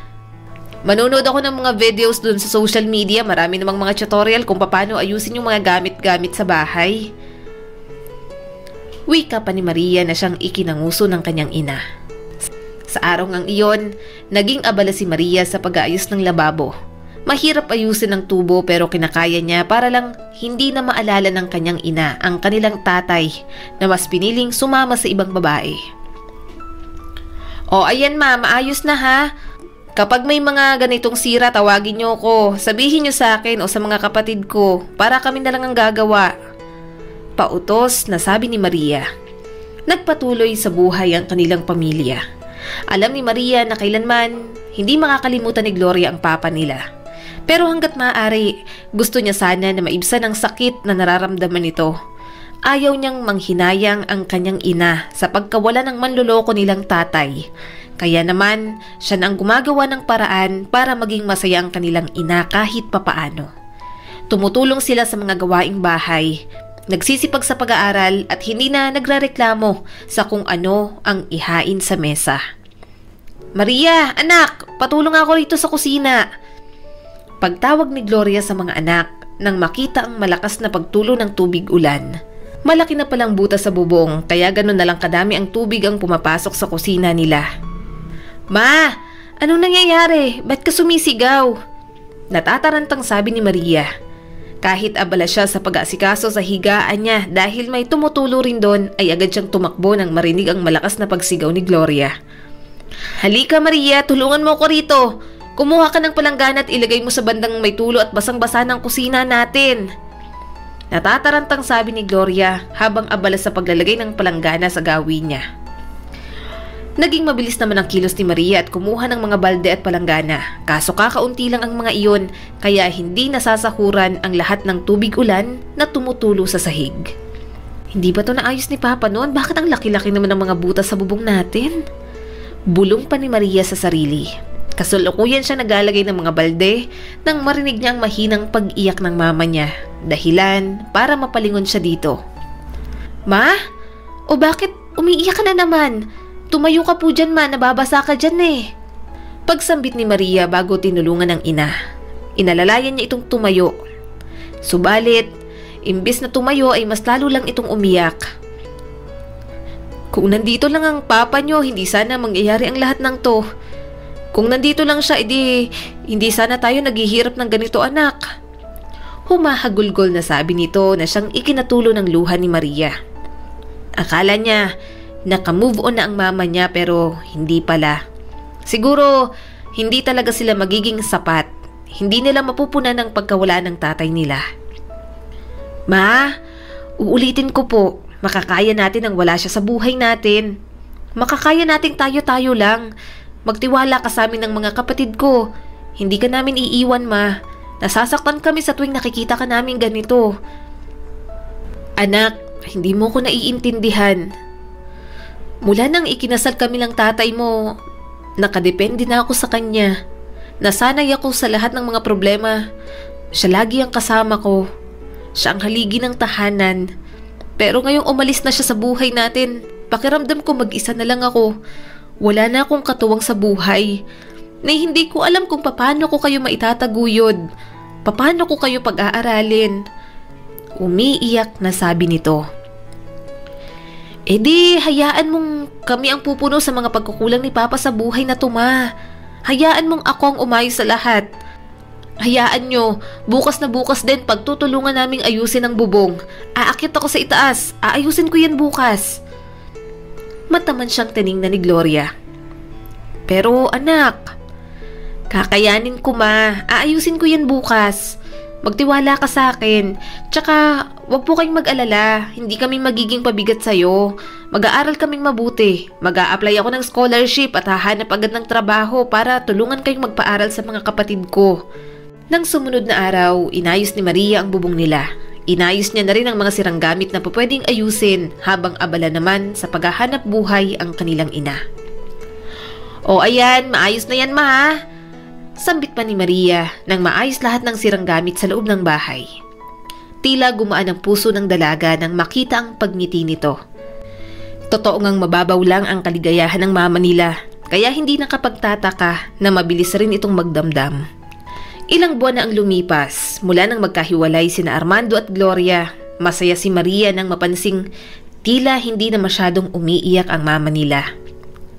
Manonood ako ng mga videos dun sa social media, marami namang mga tutorial kung paano ayusin yung mga gamit-gamit sa bahay. Wika pa ni Maria na siyang ikinanguso ng kanyang ina. Sa araw ngang iyon, naging abala si Maria sa pag-aayos ng lababo. Mahirap ayusin ang tubo pero kinakaya niya para lang hindi na maalala ng kanyang ina ang kanilang tatay na mas piniling sumama sa ibang babae. O ayan ma, maayos na ha. Kapag may mga ganitong sira, tawagin niyo ko. Sabihin niyo sa akin o sa mga kapatid ko para kami na lang ang gagawa. Pautos na sabi ni Maria. Nagpatuloy sa buhay ang kanilang pamilya. Alam ni Maria na kailanman hindi makakalimutan ni Gloria ang papa nila. Pero hanggat maaari, gusto niya sana na maibsan ang sakit na nararamdaman nito. Ayaw niyang manghinayang ang kanyang ina sa pagkawala ng manloloko nilang tatay. Kaya naman, siya na ang gumagawa ng paraan para maging masaya ang kanilang ina kahit papaano. Tumutulong sila sa mga gawaing bahay. Nagsisipag sa pag-aaral at hindi na nagrereklamo sa kung ano ang ihain sa mesa. Maria, anak, patulong ako rito sa kusina. Pagtawag ni Gloria sa mga anak nang makita ang malakas na pagtulo ng tubig ulan. Malaki na palang butas sa bubong kaya ganun na lang kadami ang tubig ang pumapasok sa kusina nila. Ma! Anong nangyayari? Ba't ka sumisigaw? Natatarantang sabi ni Maria. Kahit abala siya sa pag-aasikaso sa higaan niya dahil may tumutulo rin doon ay agad siyang tumakbo nang marinig ang malakas na pagsigaw ni Gloria. Halika Maria, tulungan mo ko rito. Kumuha ka ng palanggana at ilagay mo sa bandang may tulo at basang-basa ng kusina natin. Natatarantang sabi ni Gloria habang abala sa paglalagay ng palanggana sa gawin niya. Naging mabilis naman ang kilos ni Maria at kumuha ng mga balde at palanggana. Kaso kakaunti lang ang mga iyon kaya hindi nasasahuran ang lahat ng tubig ulan na tumutulo sa sahig. Hindi ba to naayos ni Papa noon? Bakit ang laki-laki naman ng mga butas sa bubong natin? Bulong pa ni Maria sa sarili. Kasulukuyan siya naglalagay ng mga balde nang marinig niya ang mahinang pag-iyak ng mama niya. Dahilan para mapalingon siya dito. Ma? O bakit umiiyak ka na naman? Tumayo ka po dyan ma, nababasa ka dyan eh. Pagsambit ni Maria bago tinulungan ng ina. Inalalayan niya itong tumayo. Subalit, imbis na tumayo ay mas lalo lang itong umiyak. Kung nandito lang ang papa niyo, hindi sana mangyayari ang lahat ng to. Kung nandito lang siya, hindi sana tayo naghihirap ng ganito anak. Humahagulgol na sabi nito na siyang ikinatulo ng luha ni Maria. Akala niya, naka-move on na ang mama niya pero hindi pala. Siguro, hindi talaga sila magiging sapat. Hindi nila mapupunan ang pagkawala ng tatay nila. Ma, uulitin ko po, makakaya natin ang wala siya sa buhay natin. Makakaya nating tayo-tayo lang. Magtiwala ka sa amin ng mga kapatid ko. Hindi ka namin iiwan ma. Nasasaktan kami sa tuwing nakikita ka namin ganito. Anak, hindi mo ko naiintindihan. Mula nang ikinasal kami ng tatay mo, nakadepende na ako sa kanya. Nasanay ako sa lahat ng mga problema. Siya lagi ang kasama ko. Siya ang haligi ng tahanan. Pero ngayong umalis na siya sa buhay natin, pakiramdam ko mag-isa na lang ako. Wala na akong katuwang sa buhay. Na hindi ko alam kung paano ko kayo maitataguyod. Paano ko kayo pag-aaralin. Umiiyak na sabi nito. E di, hayaan mong kami ang pupuno sa mga pagkukulang ni Papa sa buhay na tuma. Hayaan mong ako ang umayos sa lahat. Hayaan nyo, bukas na bukas din pagtutulungan naming ayusin ang bubong. Aakyat ako sa itaas, aayusin ko yan bukas. Mataman siyang tiningnan ni Gloria. Pero anak, kakayanin ko ma, aayusin ko yan bukas. Magtiwala ka sa akin. Tsaka, wag po kayong mag-alala. Hindi kami magiging pabigat sa'yo. Mag-aaral kaming mabuti. Mag-a-apply ako ng scholarship at hahanap agad ng trabaho para tulungan kayong magpaaral sa mga kapatid ko. Nang sumunod na araw, inayos ni Maria ang bubong nila. Inayos niya na rin ang mga sirang gamit na pwedeng ayusin habang abala naman sa paghahanap buhay ang kanilang ina. O ayan, maayos na yan ma. Sambit pa ni Maria nang maayos lahat ng sirang gamit sa loob ng bahay. Tila gumaan ang puso ng dalaga nang makita ang pagngiti nito. Totoo ngang mababaw lang ang kaligayahan ng mama nila, kaya hindi nakapagtataka na mabilis rin itong magdamdam. Ilang buwan na ang lumipas mula nang magkahiwalay sina Armando at Gloria. Masaya si Maria nang mapansing tila hindi na masyadong umiiyak ang mama nila.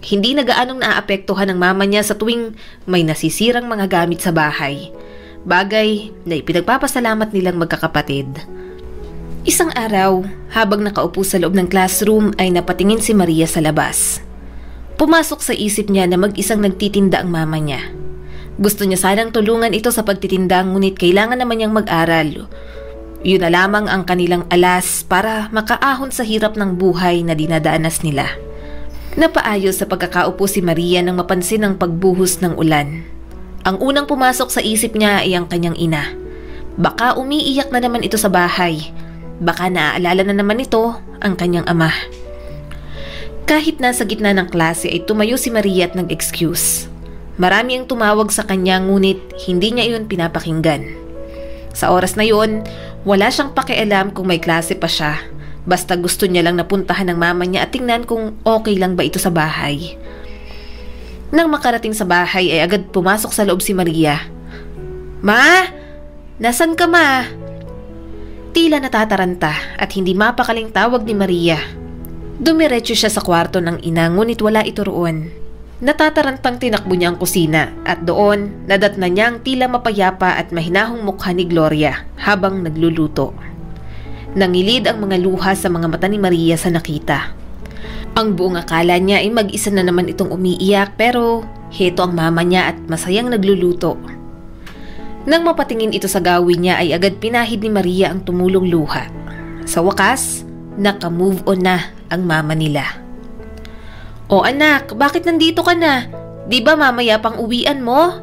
Hindi na gaanong naaapektuhan ng mama niya sa tuwing may nasisirang mga gamit sa bahay. Bagay na ipinagpapasalamat nilang magkakapatid. Isang araw, habang nakaupo sa loob ng classroom ay napatingin si Maria sa labas. Pumasok sa isip niya na mag-isang nagtitinda ang mama niya. Gusto niya sanang tulungan ito sa pagtitinda ngunit kailangan naman niyang mag-aral. Yun na lamang ang kanilang alas para makaahon sa hirap ng buhay na dinadaanas nila. Napaayos sa pagkakaupo si Maria nang mapansin ang pagbuhos ng ulan. Ang unang pumasok sa isip niya ay ang kanyang ina. Baka umiiyak na naman ito sa bahay. Baka naaalala na naman ito ang kanyang ama. Kahit nasa gitna ng klase ay tumayo si Maria at nag-excuse. Marami ang tumawag sa kanya ngunit hindi niya iyon pinapakinggan. Sa oras na iyon, wala siyang pakialam kung may klase pa siya. Basta gusto niya lang napuntahan ng mama niya at tingnan kung okay lang ba ito sa bahay. Nang makarating sa bahay ay agad pumasok sa loob si Maria. Ma? Nasaan ka, ma? Tila natataranta at hindi mapakaling tawag ni Maria. Dumiretso siya sa kwarto ng ina ngunit wala ito roon. Natatarantang tinakbo niya ang kusina at doon nadatna niya ang tila mapayapa at mahinahong mukha ni Gloria habang nagluluto. Nangilid ang mga luha sa mga mata ni Maria sa nakita. Ang buong akala niya ay mag-isa na naman itong umiiyak pero heto ang mama niya at masayang nagluluto. Nang mapatingin ito sa gawin niya ay agad pinahid ni Maria ang tumulong luha. Sa wakas, naka-move on na ang mama nila. "O anak, bakit nandito ka na? Di ba mamaya pang uwian mo?"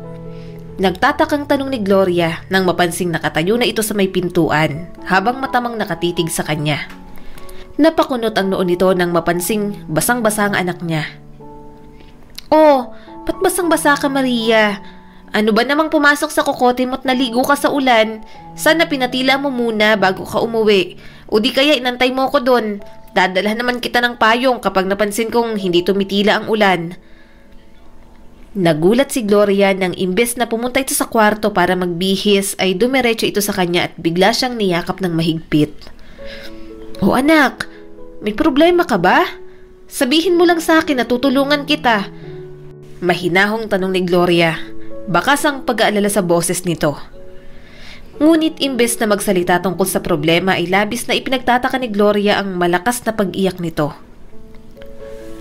Nagtatakang tanong ni Gloria nang mapansing nakatayo na ito sa may pintuan habang matamang nakatitig sa kanya. Napakunot ang noon nito nang mapansing basang-basa ang anak niya. "Oh, ba't basang-basa ka, Maria? Ano ba namang pumasok sa kokote mo't naligo ka sa ulan? Sana pinatila mo muna bago ka umuwi. O di kaya inantay mo ko doon. Dadalhan naman kita ng payong kapag napansin kong hindi tumitila ang ulan." Nagulat si Gloria nang imbes na pumunta ito sa kwarto para magbihis ay dumiretso ito sa kanya at bigla siyang niyakap ng mahigpit. "O anak, may problema ka ba? Sabihin mo lang sa akin na tutulungan kita." Mahinahong tanong ni Gloria. Bakas ang pag-aalala sa boses nito. Ngunit imbes na magsalita tungkol sa problema ay labis na ipinagtataka ni Gloria ang malakas na pag-iyak nito.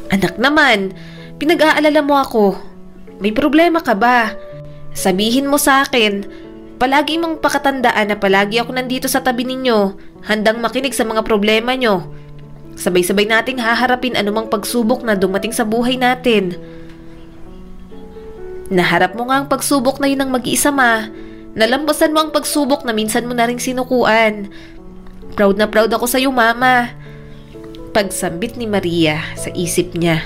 "Anak naman, pinag-aalala mo ako. May problema ka ba? Sabihin mo sa akin. Palagi mong pakatandaan na palagi ako nandito sa tabi ninyo, handang makinig sa mga problema nyo. Sabay-sabay nating haharapin anumang pagsubok na dumating sa buhay natin." Naharap mo nga ang pagsubok na yun ng mag-iisa, ma. Nalampasan mo ang pagsubok na minsan mo na ring sinukuan. Proud na proud ako sa'yo, mama. Pagsambit ni Maria sa isip niya.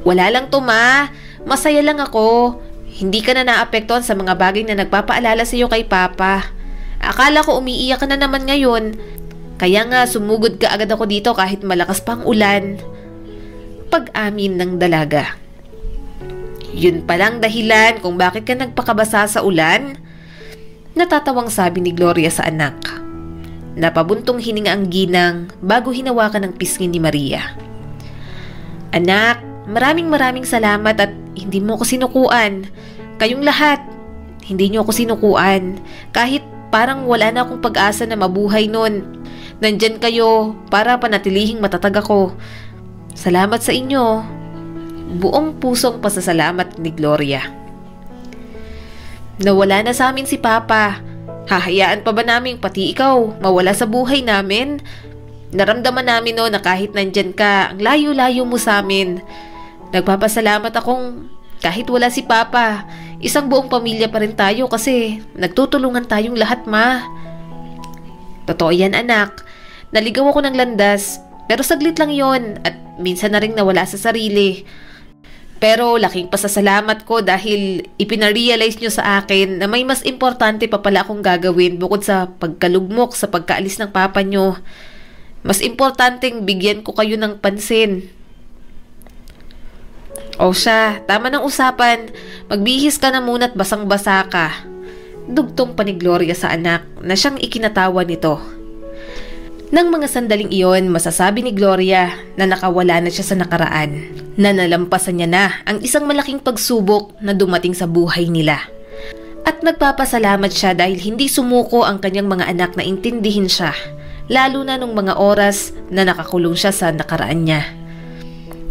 "Wala lang to, ma. Masaya lang ako. Hindi ka na naapektuhan sa mga bagay na nagpapaalala sa'yo kay Papa. Akala ko umiiyak ka na naman ngayon. Kaya nga sumugod ka agad ako dito kahit malakas pang ulan." Pag-amin ng dalaga. "Yun palang dahilan kung bakit ka nagpakabasa sa ulan?" Natatawang sabi ni Gloria sa anak. Napabuntong hininga ang ginang bago hinawakan ng pisngi ni Maria. "Anak, maraming salamat at hindi mo ko sinukuan. Kayong lahat, hindi niyo ako sinukuan. Kahit parang wala na akong pag-asa na mabuhay nun. Nandyan kayo para panatilihing matatag ako. Salamat sa inyo." Buong pusong pasasalamat ni Gloria. "Nawala na sa amin si Papa. Hahayaan pa ba namin pati ikaw mawala sa buhay namin? Naramdaman namin no na kahit nandyan ka, ang layo-layo mo sa amin. Nagpapasalamat akong kahit wala si Papa, isang buong pamilya pa rin tayo kasi nagtutulungan tayong lahat, ma." "Totoo yan, anak. Naligaw ako ng landas, pero saglit lang yon at minsan na rin nawala sa sarili. Pero laking pasasalamat ko dahil ipinarealize nyo sa akin na may mas importante pa pala akong gagawin bukod sa pagkalugmok sa pagkaalis ng papa nyo. Mas importanteng bigyan ko kayo ng pansin." "O siya, tama ng usapan. Magbihis ka na muna at basang-basa ka." Dugtong pa ni Gloria sa anak na siyang ikinatawa nito. Nang mga sandaling iyon, masasabi ni Gloria na nakawala na siya sa nakaraan, na nalampasan niya na ang isang malaking pagsubok na dumating sa buhay nila. At nagpapasalamat siya dahil hindi sumuko ang kanyang mga anak na intindihin siya, lalo na nung mga oras na nakakulong siya sa nakaraan niya.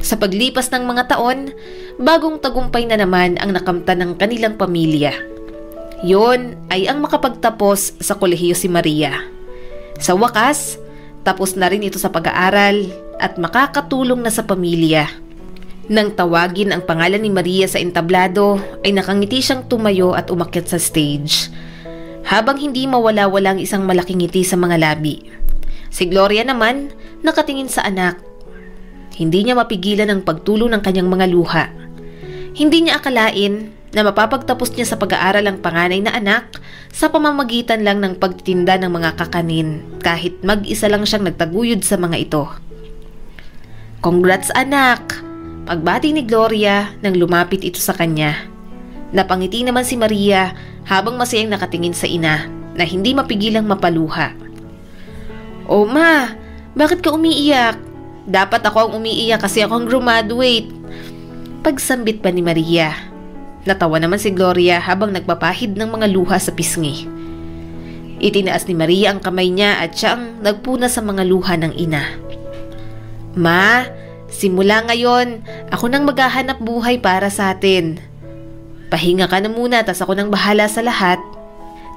Sa paglipas ng mga taon, bagong tagumpay na naman ang nakamtan ng kanilang pamilya. Yun ay ang makapagtapos sa kolehiyo si Maria. Sa wakas, tapos na rin ito sa pag-aaral at makakatulong na sa pamilya. Nang tawagin ang pangalan ni Maria sa entablado, ay nakangiti siyang tumayo at umakyat sa stage. Habang hindi mawala-wala ang isang malaking ngiti sa mga labi. Si Gloria naman, nakatingin sa anak. Hindi niya mapigilan ang pagtulo ng kanyang mga luha. Hindi niya akalain na mapapagtapos niya sa pag-aaral ang panganay na anak sa pamamagitan lang ng pagtitinda ng mga kakanin kahit mag-isa lang siyang nagtaguyod sa mga ito. "Congrats, anak!" Pagbati ni Gloria nang lumapit ito sa kanya. Napangiti naman si Maria habang masayang nakatingin sa ina na hindi mapigilang mapaluha. "O ma, bakit ka umiiyak? Dapat ako ang umiiyak kasi ako ang graduate." Pagsambit pa ni Maria. Natawa naman si Gloria habang nagpapahid ng mga luha sa pisngi. Itinaas ni Maria ang kamay niya at siya ang nagpuna sa mga luha ng ina. "Ma, simula ngayon, ako nang maghahanap buhay para sa atin. Pahinga ka na muna, tas ako nang bahala sa lahat."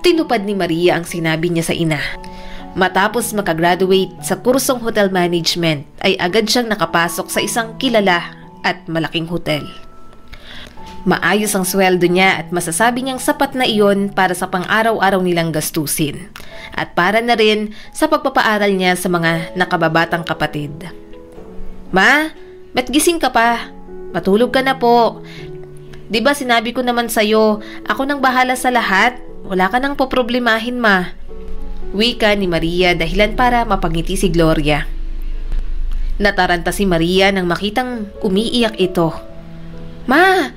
Tinupad ni Maria ang sinabi niya sa ina. Matapos makagraduate sa kursong hotel management, ay agad siyang nakapasok sa isang kilala at malaking hotel. Maayos ang sweldo niya at masasabi niyang sapat na iyon para sa pang-araw-araw nilang gastusin at para na rin sa pagpapaaral niya sa mga nakababatang kapatid. "Ma, ba't gising ka pa? Matulog ka na po. Diba sinabi ko naman sa'yo, ako nang bahala sa lahat? Wala ka nang poproblemahin, ma." Wika ni Maria dahilan para mapangiti si Gloria. Nataranta si Maria nang makitang umiiyak ito. "Ma,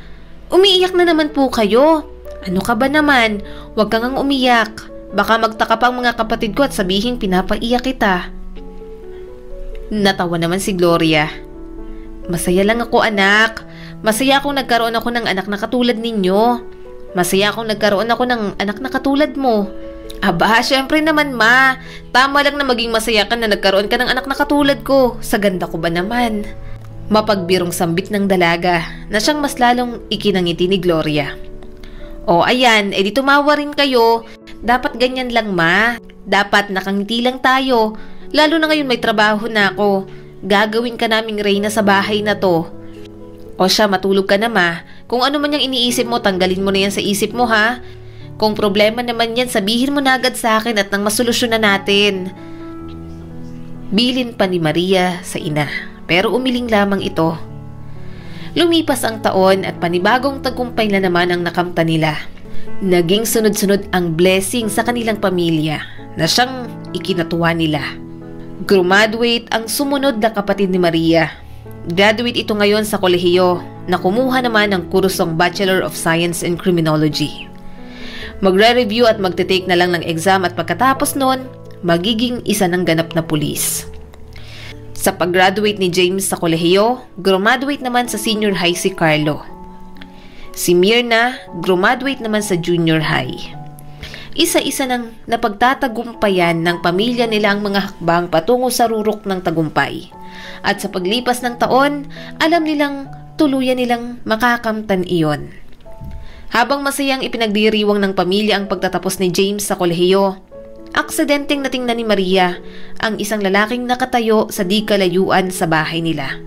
umiiyak na naman po kayo. Ano ka ba naman? Huwag kang umiyak. Baka magtaka pa ang mga kapatid ko at sabihin pinapaiyak kita." Natawa naman si Gloria. "Masaya lang ako, anak. Masaya akong nagkaroon ako ng anak na katulad ninyo. Masaya akong nagkaroon ako ng anak na katulad mo." "Aba, syempre naman, ma. Tama lang na maging masaya ka na nagkaroon ka ng anak na katulad ko. Sa ganda ko ba naman?" Mapagbirong sambit ng dalaga na siyang mas lalong ikinangiti ni Gloria. "O ayan, edi tumawa rin kayo. Dapat ganyan lang, ma. Dapat nakangiti lang tayo. Lalo na ngayon may trabaho na ako. Gagawin ka naming reyna sa bahay na to. O siya, matulog ka na, ma. Kung ano man yung iniisip mo, tanggalin mo na yan sa isip mo, ha? Kung problema naman yan, sabihin mo na agad sa akin at nang masolusyonan natin." Bilin pa ni Maria sa ina, pero umiling lamang ito. Lumipas ang taon at panibagong tagumpay na naman ang nakamta nila. Naging sunod-sunod ang blessing sa kanilang pamilya na siyang ikinatuwa nila. Graduate ang sumunod na kapatid ni Maria. Graduate ito ngayon sa kolehiyo na kumuha naman ng kursong Bachelor of Science in Criminology. Magre-review at magte-take na lang ng exam at pagkatapos nun, magiging isa ng ganap na pulis. Sa pag-graduate ni James sa kolehiyo, graduate naman sa senior high si Carlo. Si Mirna, graduate naman sa junior high. Isa-isa nang napagtatagumpayan ng pamilya nila ang mga hakbang patungo sa rurok ng tagumpay. At sa paglipas ng taon, alam nilang tuluyan nilang makakamtan iyon. Habang masayang ipinagdiriwang ng pamilya ang pagtatapos ni James sa kolehiyo, aksidenteng natingnan ni Maria ang isang lalaking nakatayo sa di kalayuan sa bahay nila.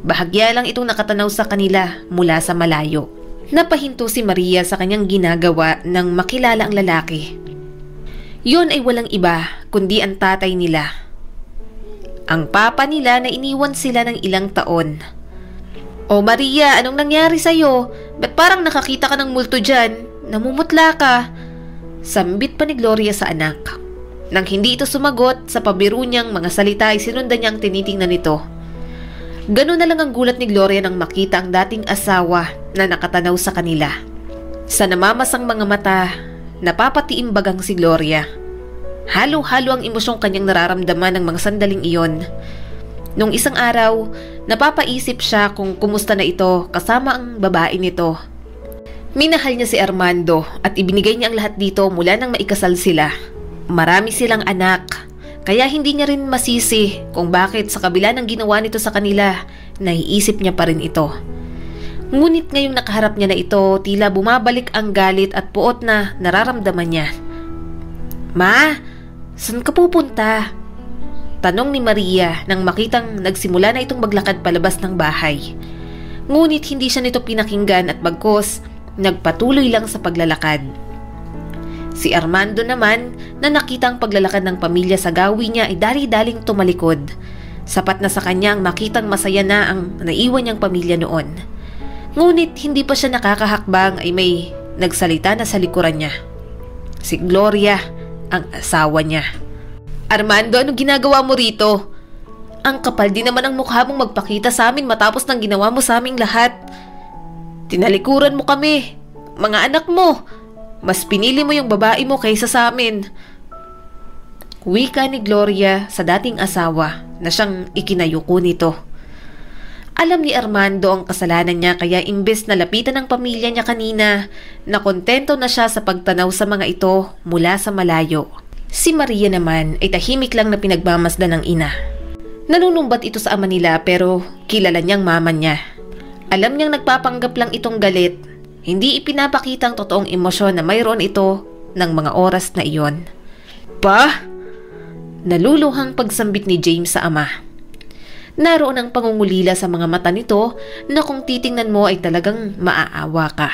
Bahagya lang itong nakatanaw sa kanila mula sa malayo. Napahinto si Maria sa kanyang ginagawa nang makilala ang lalaki. Yun ay walang iba kundi ang tatay nila. Ang papa nila na iniwan sila ng ilang taon. "O Maria, anong nangyari sa'yo? Ba't parang nakakita ka ng multo dyan? Namumutla ka?" Sambit pa ni Gloria sa anak. Nang hindi ito sumagot sa pabiro niyang mga salita ay sinundan niya ang tinitingnan nito. Ganun na lang ang gulat ni Gloria nang makita ang dating asawa na nakatanaw sa kanila. Sa namamasang mga mata, napapatiimbagang si Gloria. Halo-halo ang emosyong kanyang nararamdaman ng mga sandaling iyon. Nung isang araw, napapaisip siya kung kumusta na ito kasama ang babae nito. Minahal niya si Armando at ibinigay niya ang lahat dito mula nang maikasal sila. Marami silang anak, kaya hindi niya rin masisi kung bakit sa kabila ng ginawa nito sa kanila, naiisip niya pa rin ito. Ngunit ngayong nakaharap niya na ito, tila bumabalik ang galit at puot na nararamdaman niya. "Ma, saan ka pupunta?" Tanong ni Maria nang makitang nagsimula na itong maglakad palabas ng bahay. Ngunit hindi siya nito pinakinggan at bagkus nagpatuloy lang sa paglalakad. Si Armando naman na nakita ang paglalakad ng pamilya sa gawi niya ay dali-daling tumalikod. Sapat na sa kanya ang makitang masaya na ang naiwan niyang pamilya noon. Ngunit hindi pa siya nakakahakbang ay may nagsalita na sa likuran niya. Si Gloria, ang asawa niya. "Armando, anong ginagawa mo rito? Ang kapal din naman ang mukha mong magpakita sa amin matapos ng ginawa mo sa aming lahat. Tinalikuran mo kami. mga anak mo. Mas pinili mo yung babae mo kaysa sa amin. Wika ni Gloria sa dating asawa na siyang ikinayuko nito. Alam ni Armando ang kasalanan niya kaya imbes na lapitan ng pamilya niya kanina, nakontento na siya sa pagtanaw sa mga ito mula sa malayo. Si Maria naman ay tahimik lang na pinagmamasdan ng ina. Nanunumbat ito sa ama nila pero kilala niyang mama niya. Alam niyang nagpapanggap lang itong galit, hindi ipinapakita ang totoong emosyon na mayroon ito ng mga oras na iyon. Pa? Naluluhang pagsambit ni James sa ama. Naroon ang pangungulila sa mga mata nito na kung titingnan mo ay talagang maaawa ka.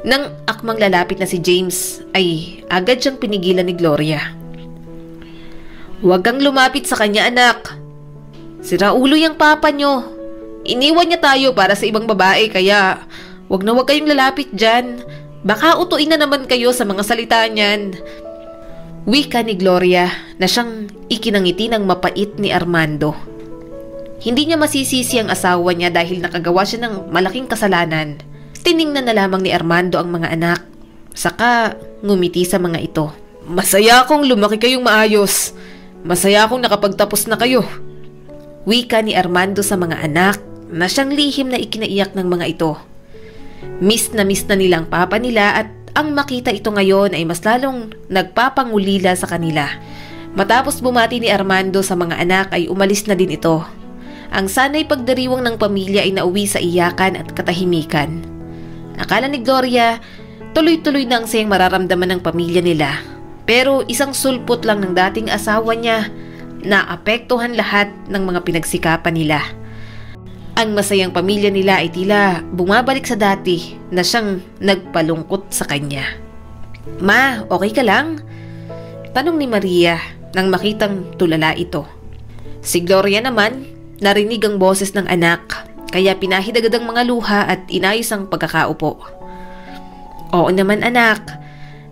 Nang akmang lalapit na si James ay agad siyang pinigilan ni Gloria. Huwag kang lumapit sa kanya, anak. Sira ulo yung papa nyo. Iniwan niya tayo para sa ibang babae kaya huwag kayong lalapit dyan. Baka utuin na naman kayo sa mga salita niyan. Wika ni Gloria na siyang ikinangiti ng mapait ni Armando. Hindi niya masisisi ang asawa niya dahil nakagawa siya ng malaking kasalanan. Tiningnan na lamang ni Armando ang mga anak, saka ngumiti sa mga ito. Masaya akong lumaki kayong maayos. Masaya akong nakapagtapos na kayo. Wika ni Armando sa mga anak na siyang lihim na ikinaiyak ng mga ito. Miss na nila ang papa nila at ang makita ito ngayon ay mas lalong nagpapangulila sa kanila. Matapos bumati ni Armando sa mga anak ay umalis na din ito. Ang sanay pagdiriwang ng pamilya ay nauwi sa iyakan at katahimikan. Akala ni Gloria, tuloy-tuloy na ang sayang mararamdaman ng pamilya nila. Pero isang sulpot lang ng dating asawa niya na apektuhan lahat ng mga pinagsikapan nila. Ang masayang pamilya nila ay tila bumabalik sa dati na siyang nagpalungkot sa kanya. Ma, okay ka lang? Tanong ni Maria nang makitang tulala ito. Si Gloria naman, narinig ang boses ng anak kaya pinahid agad ang mga luha at inayos ang pagkakaupo. Oo naman anak,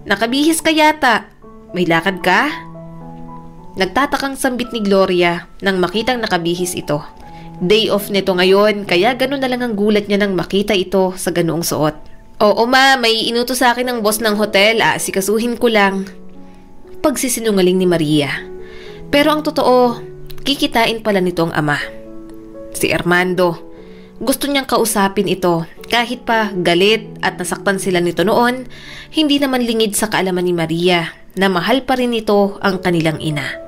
nakabihis ka yata. May lakad ka? Nagtatakang sambit ni Gloria nang makitang nakabihis ito. Day off nito ngayon kaya ganun na lang ang gulat niya nang makita ito sa ganoong suot. Oo ma, may inutos sa akin ng boss ng hotel, sikasuhin ko lang. Pagsisinungaling ni Maria. Pero ang totoo, kikitain pala nito ang ama. Si Armando, gusto niyang kausapin ito kahit pa galit at nasaktan sila nito noon, hindi naman lingid sa kaalaman ni Maria na mahal pa rin ito ang kanilang ina.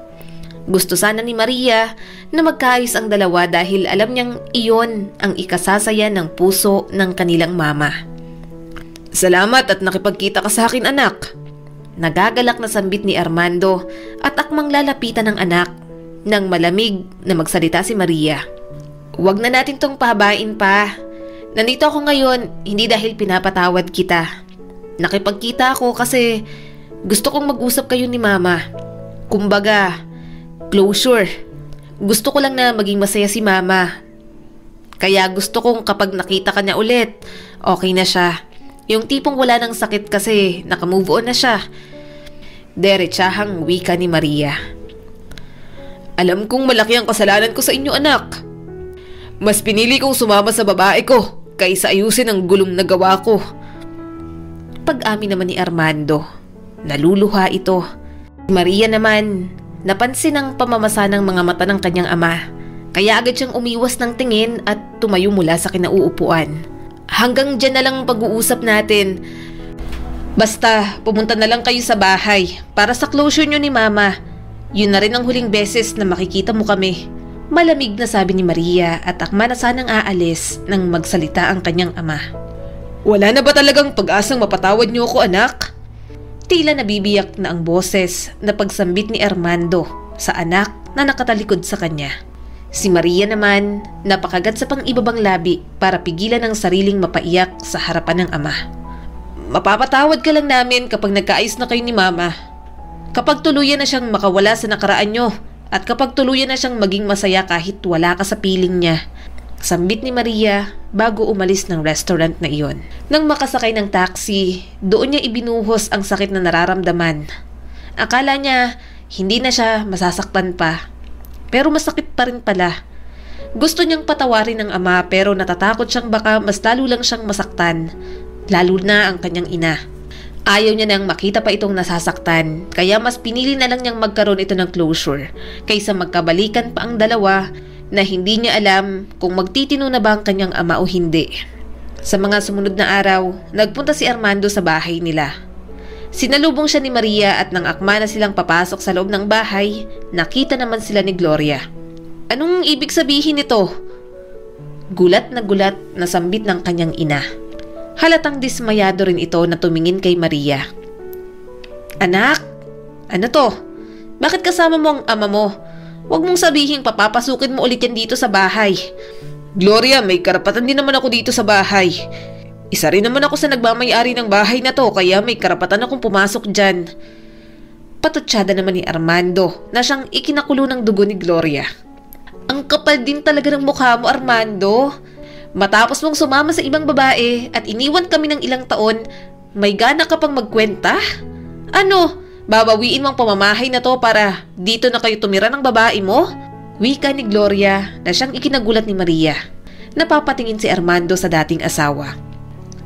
Gusto sana ni Maria na magkaayos ang dalawa dahil alam niyang iyon ang ikasasaya ng puso ng kanilang mama. Salamat at nakipagkita ka sa akin anak. Nagagalak na sambit ni Armando at akmang lalapitan ng anak nang malamig na magsalita si Maria. Huwag na natin tong pahabain pa. Nandito ako ngayon hindi dahil pinapatawad kita. Nakipagkita ako kasi gusto kong mag-usap kayo ni mama. Kumbaga, closure. Gusto ko lang na maging masaya si mama. Kaya gusto kong kapag nakita ka niya ulit, okay na siya. Yung tipong wala ng sakit kasi nakamove on na siya. Derechahang wika ni Maria. Alam kong malaki ang kasalanan ko sa inyo anak. Mas pinili kong sumama sa babae ko kaysa ayusin ang gulong na gawa ko. Pag-amin naman ni Armando, naluluha ito. Maria naman, napansin ang pamamasa ng mga mata ng kanyang ama, kaya agad siyang umiwas ng tingin at tumayo mula sa kinauupuan. Hanggang dyan na lang ang pag-uusap natin. Basta, pumunta na lang kayo sa bahay para sa closure nyo ni mama. Yun na rin ang huling beses na makikita mo kami. Malamig na sabi ni Maria at akma na sanang aalis nang magsalita ang kanyang ama. Wala na ba talagang pag-asang mapatawad niyo ako anak? Tila nabibiyak na ang boses na pagsambit ni Armando sa anak na nakatalikod sa kanya. Si Maria naman napakagat sa pang-ibabang labi para pigilan ang sariling mapaiyak sa harapan ng ama. Mapapatawad ka lang namin kapag nagkaayos na kayo ni mama. Kapag tuluyan na siyang makawala sa nakaraan nyo at kapag tuluyan na siyang maging masaya kahit wala ka sa piling niya. Sambit ni Maria bago umalis ng restaurant na iyon. Nang makasakay ng taxi, doon niya ibinuhos ang sakit na nararamdaman. Akala niya hindi na siya masasaktan pa. Pero masakit pa rin pala. Gusto niyang patawarin ng ama pero natatakot siyang baka mas lalo lang siyang masaktan. lalo na ang kanyang ina. Ayaw niya nang makita pa itong nasasaktan, kaya mas pinili na lang niyang magkaroon ito ng closure kaysa magkabalikan pa ang dalawa na hindi niya alam kung magtitino na ba ang kanyang ama o hindi. Sa mga sumunod na araw, nagpunta si Armando sa bahay nila. Sinalubong siya ni Maria at nang akma na silang papasok sa loob ng bahay, nakita naman sila ni Gloria. Anong ibig sabihin nito? Gulat na sambit ng kanyang ina. Halatang dismayado rin ito na tumingin kay Maria. Anak, ano to? Bakit kasama mo ang ama mo? Huwag mong sabihin papapasukin mo ulit yan dito sa bahay. Gloria, may karapatan din naman ako dito sa bahay. Isa rin naman ako sa nagmamayari ng bahay na to, kaya may karapatan akong pumasok dyan. Patutsyada naman ni Armando na siyang ikinakulo ng dugo ni Gloria. Ang kapal din talaga ng mukha mo, Armando. Matapos mong sumama sa ibang babae at iniwan kami ng ilang taon, may gana ka pang magkwenta? Ano, babawiin mo ang pamamahay na to para dito na kayo tumira ng babae mo? Wika ni Gloria na siyang ikinagulat ni Maria. Napapatingin si Armando sa dating asawa.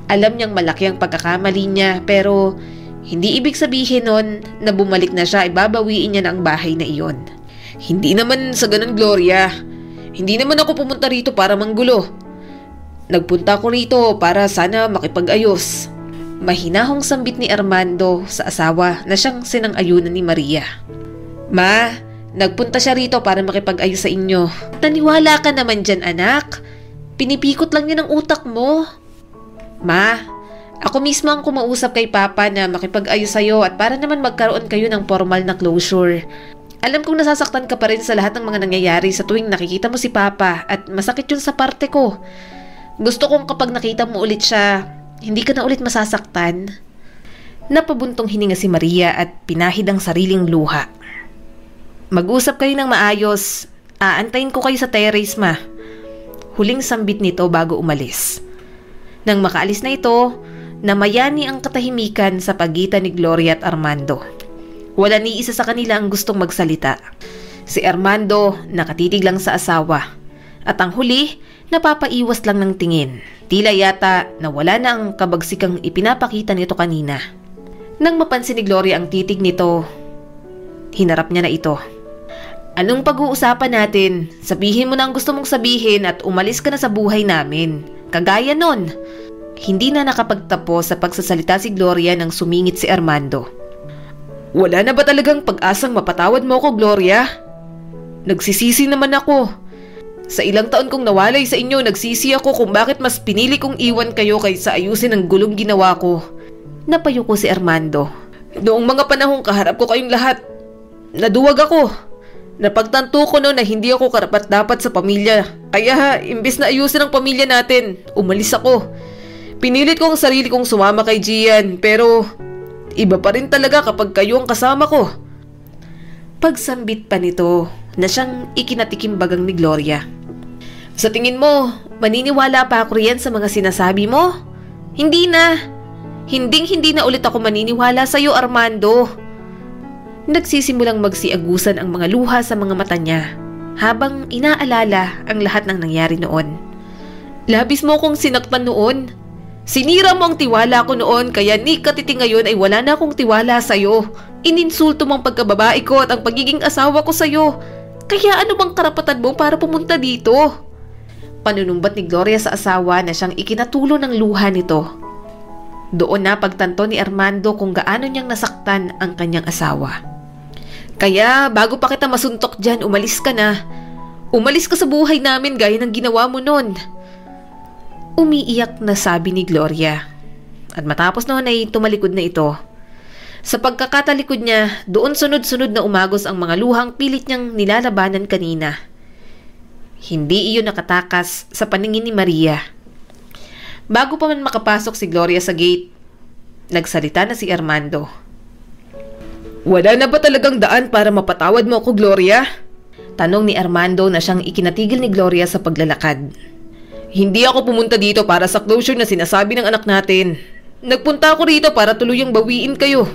Alam niyang malaki ang pagkakamali niya, pero hindi ibig sabihin nun na bumalik na siya ay babawiin niya na ang bahay na iyon. Hindi naman sa ganun, Gloria. Hindi naman ako pumunta rito para manggulo. Nagpunta ko rito para sana makipag-ayos. Mahinahong sambit ni Armando sa asawa na siyang sinang-ayunan ni Maria. Ma, nagpunta siya rito para makipag-ayos sa inyo. Naniwala ka naman dyan, anak. Pinipikot lang yan ang utak mo. Ma, ako mismo ang kumausap kay Papa na makipag-ayos sa'yo at para naman magkaroon kayo ng formal na closure. Alam kong nasasaktan ka pa rin sa lahat ng mga nangyayari sa tuwing nakikita mo si Papa at masakit yun sa parte ko. Gusto kong kapag nakita mo ulit siya, hindi ka na ulit masasaktan. Napabuntong hininga si Maria at pinahid ang sariling luha. Mag-usap kayo ng maayos. Aantayin ko kayo sa terrace, ma. Huling sambit nito bago umalis. Nang makaalis na ito, namayani ang katahimikan sa pagitan ni Gloria at Armando. Wala ni isa sa kanila ang gustong magsalita. Si Armando nakatitig lang sa asawa. At ang huli, napapaiwas lang ng tingin. Tila yata na wala na ang kabagsikang ipinapakita nito kanina. Nang mapansin ni Gloria ang titig nito, hinarap niya na ito. Anong pag-uusapan natin? Sabihin mo na ang gusto mong sabihin at umalis ka na sa buhay namin. Kagaya nun. Hindi na nakapagtapos sa pagsasalita si Gloria nang sumingit si Armando. Wala na ba talagang pag-asang mapatawad mo ko, Gloria? Nagsisisi naman ako. Sa ilang taon kong nawalay sa inyo, nagsisi ako kung bakit mas pinili kong iwan kayo kaysa ayusin ang gulong ginawa ko. Napayuko si Armando. Noong mga panahong kaharap ko kayong lahat, naduwag ako. Napagtanto ko noon na hindi ako karapat-dapat sa pamilya. Kaya imbes na ayusin ang pamilya natin, umalis ako. Pinilit ko ang sarili kong sumama kay Gian, pero iba pa rin talaga kapag kayo ang kasama ko. Pagsambit pa nito na siyang ikinatikim-bagang ni Gloria. Sa tingin mo, maniniwala pa ako riyan sa mga sinasabi mo? Hindi na. Hinding-hindi na ulit ako maniniwala sa'yo, Armando. Nagsisimulang magsiagusan ang mga luha sa mga mata niya habang inaalala ang lahat ng nangyari noon. Labis mo kong sinaktan noon. Sinira mo ang tiwala ko noon, kaya ni katiti ngayon ay wala na akong tiwala sa'yo. Ininsulto mo ang pagkababae ko at ang pagiging asawa ko sa'yo. Kaya ano bang karapatan mo para pumunta dito? Panunumbat ni Gloria sa asawa na siyang ikinatulo ng luha nito. Doon na pagtanto ni Armando kung gaano niyang nasaktan ang kanyang asawa. Kaya bago pa kita masuntok dyan, umalis ka na. Umalis ka sa buhay namin gaya ng ginawa mo noon. Umiiyak na sabi ni Gloria. At matapos noon ay tumalikod na ito. Sa pagkakatalikod niya, doon sunod-sunod na umagos ang mga luhang pilit niyang nilalabanan kanina. Hindi iyon nakatakas sa paningin ni Maria. Bago pa man makapasok si Gloria sa gate, nagsalita na si Armando. Wala na ba talagang daan para mapatawad mo ako, Gloria? Tanong ni Armando na siyang ikinatigil ni Gloria sa paglalakad. Hindi ako pumunta dito para sa closure na sinasabi ng anak natin. Nagpunta ako rito para tuluyang bawiin kayo.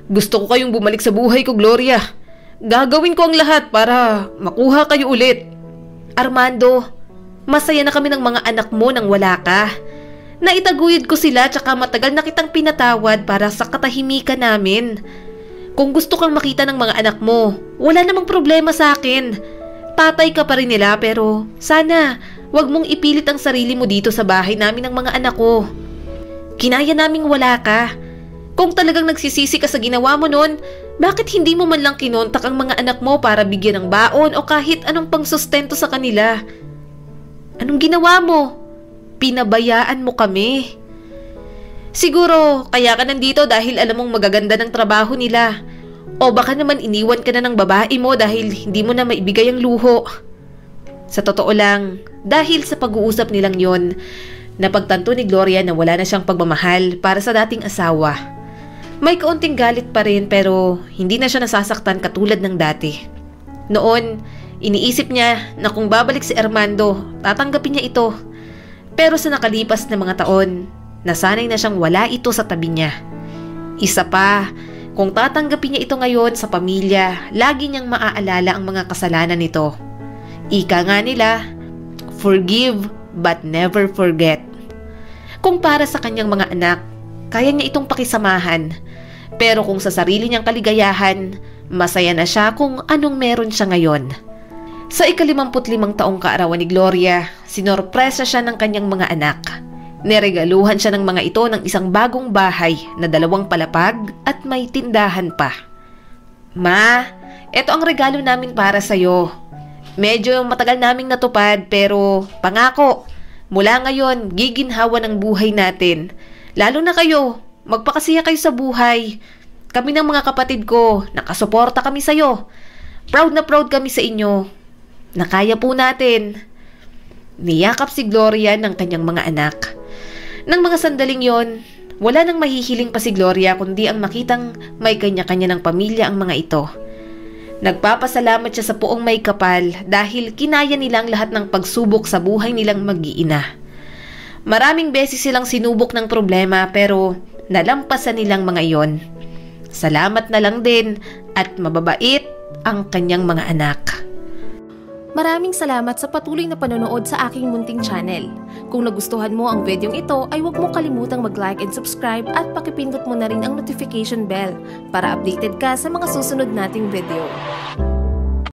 Gusto ko kayong bumalik sa buhay ko, Gloria. Gagawin ko ang lahat para makuha kayo ulit. Armando, masaya na kami ng mga anak mo nang wala ka. Naitaguyod ko sila tsaka matagal na kitang pinatawad para sa katahimikan namin. Kung gusto kang makita ng mga anak mo, wala namang problema sa akin. Tatay ka pa rin nila pero sana wag mong ipilit ang sarili mo dito sa bahay namin ng mga anak ko. Kinaya naming wala ka. Kung talagang nagsisisi ka sa ginawa mo nun, bakit hindi mo man lang kinontak ang mga anak mo para bigyan ng baon o kahit anong pangsustento sa kanila? Anong ginawa mo? Pinabayaan mo kami. Siguro kaya ka nandito dahil alam mong magaganda ng trabaho nila. O baka naman iniwan ka na ng babae mo dahil hindi mo na maibigay ang luho. Sa totoo lang, dahil sa pag-uusap nilang yon, napagtanto ni Gloria na wala na siyang pagmamahal para sa dating asawa. May kaunting galit pa rin pero hindi na siya nasasaktan katulad ng dati. Noon, iniisip niya na kung babalik si Armando, tatanggapin niya ito. Pero sa nakalipas na mga taon, nasanay na siyang wala ito sa tabi niya. Isa pa, kung tatanggapin niya ito ngayon sa pamilya, lagi niyang maaalala ang mga kasalanan nito. Ika nga nila, forgive but never forget. Kung para sa kanyang mga anak, kaya niya itong pakisamahan. Pero kung sa sarili niyang kaligayahan, masaya na siya kung anong meron siya ngayon. Sa ika-55 taong kaarawan ni Gloria, sinorpresa siya ng kanyang mga anak. Neregaluhan siya ng mga ito ng isang bagong bahay na 2 palapag at may tindahan pa. Ma, eto ang regalo namin para sa'yo. Medyo matagal naming natupad pero pangako, mula ngayon giginhawa ng buhay natin. Lalo na kayo, magpakasiya kayo sa buhay. Kami ng mga kapatid ko, nakasuporta kami sa'yo. Proud na proud kami sa inyo. Nakaya po natin. Niyakap si Gloria ng kanyang mga anak. Nang mga sandaling yon, wala nang mahihiling pa si Gloria kundi ang makitang may kanya-kanya ng pamilya ang mga ito. Nagpapasalamat siya sa Poong May Kapal dahil kinaya nilang lahat ng pagsubok sa buhay nilang mag-iina. Maraming beses silang sinubok ng problema pero nalampasan nilang mga iyon. Salamat na lang din at mababait ang kanyang mga anak. Maraming salamat sa patuloy na panonood sa aking munting channel. Kung nagustuhan mo ang videong ito ay huwag mo kalimutang mag-like and subscribe at pakipindot mo na rin ang notification bell para updated ka sa mga susunod nating video.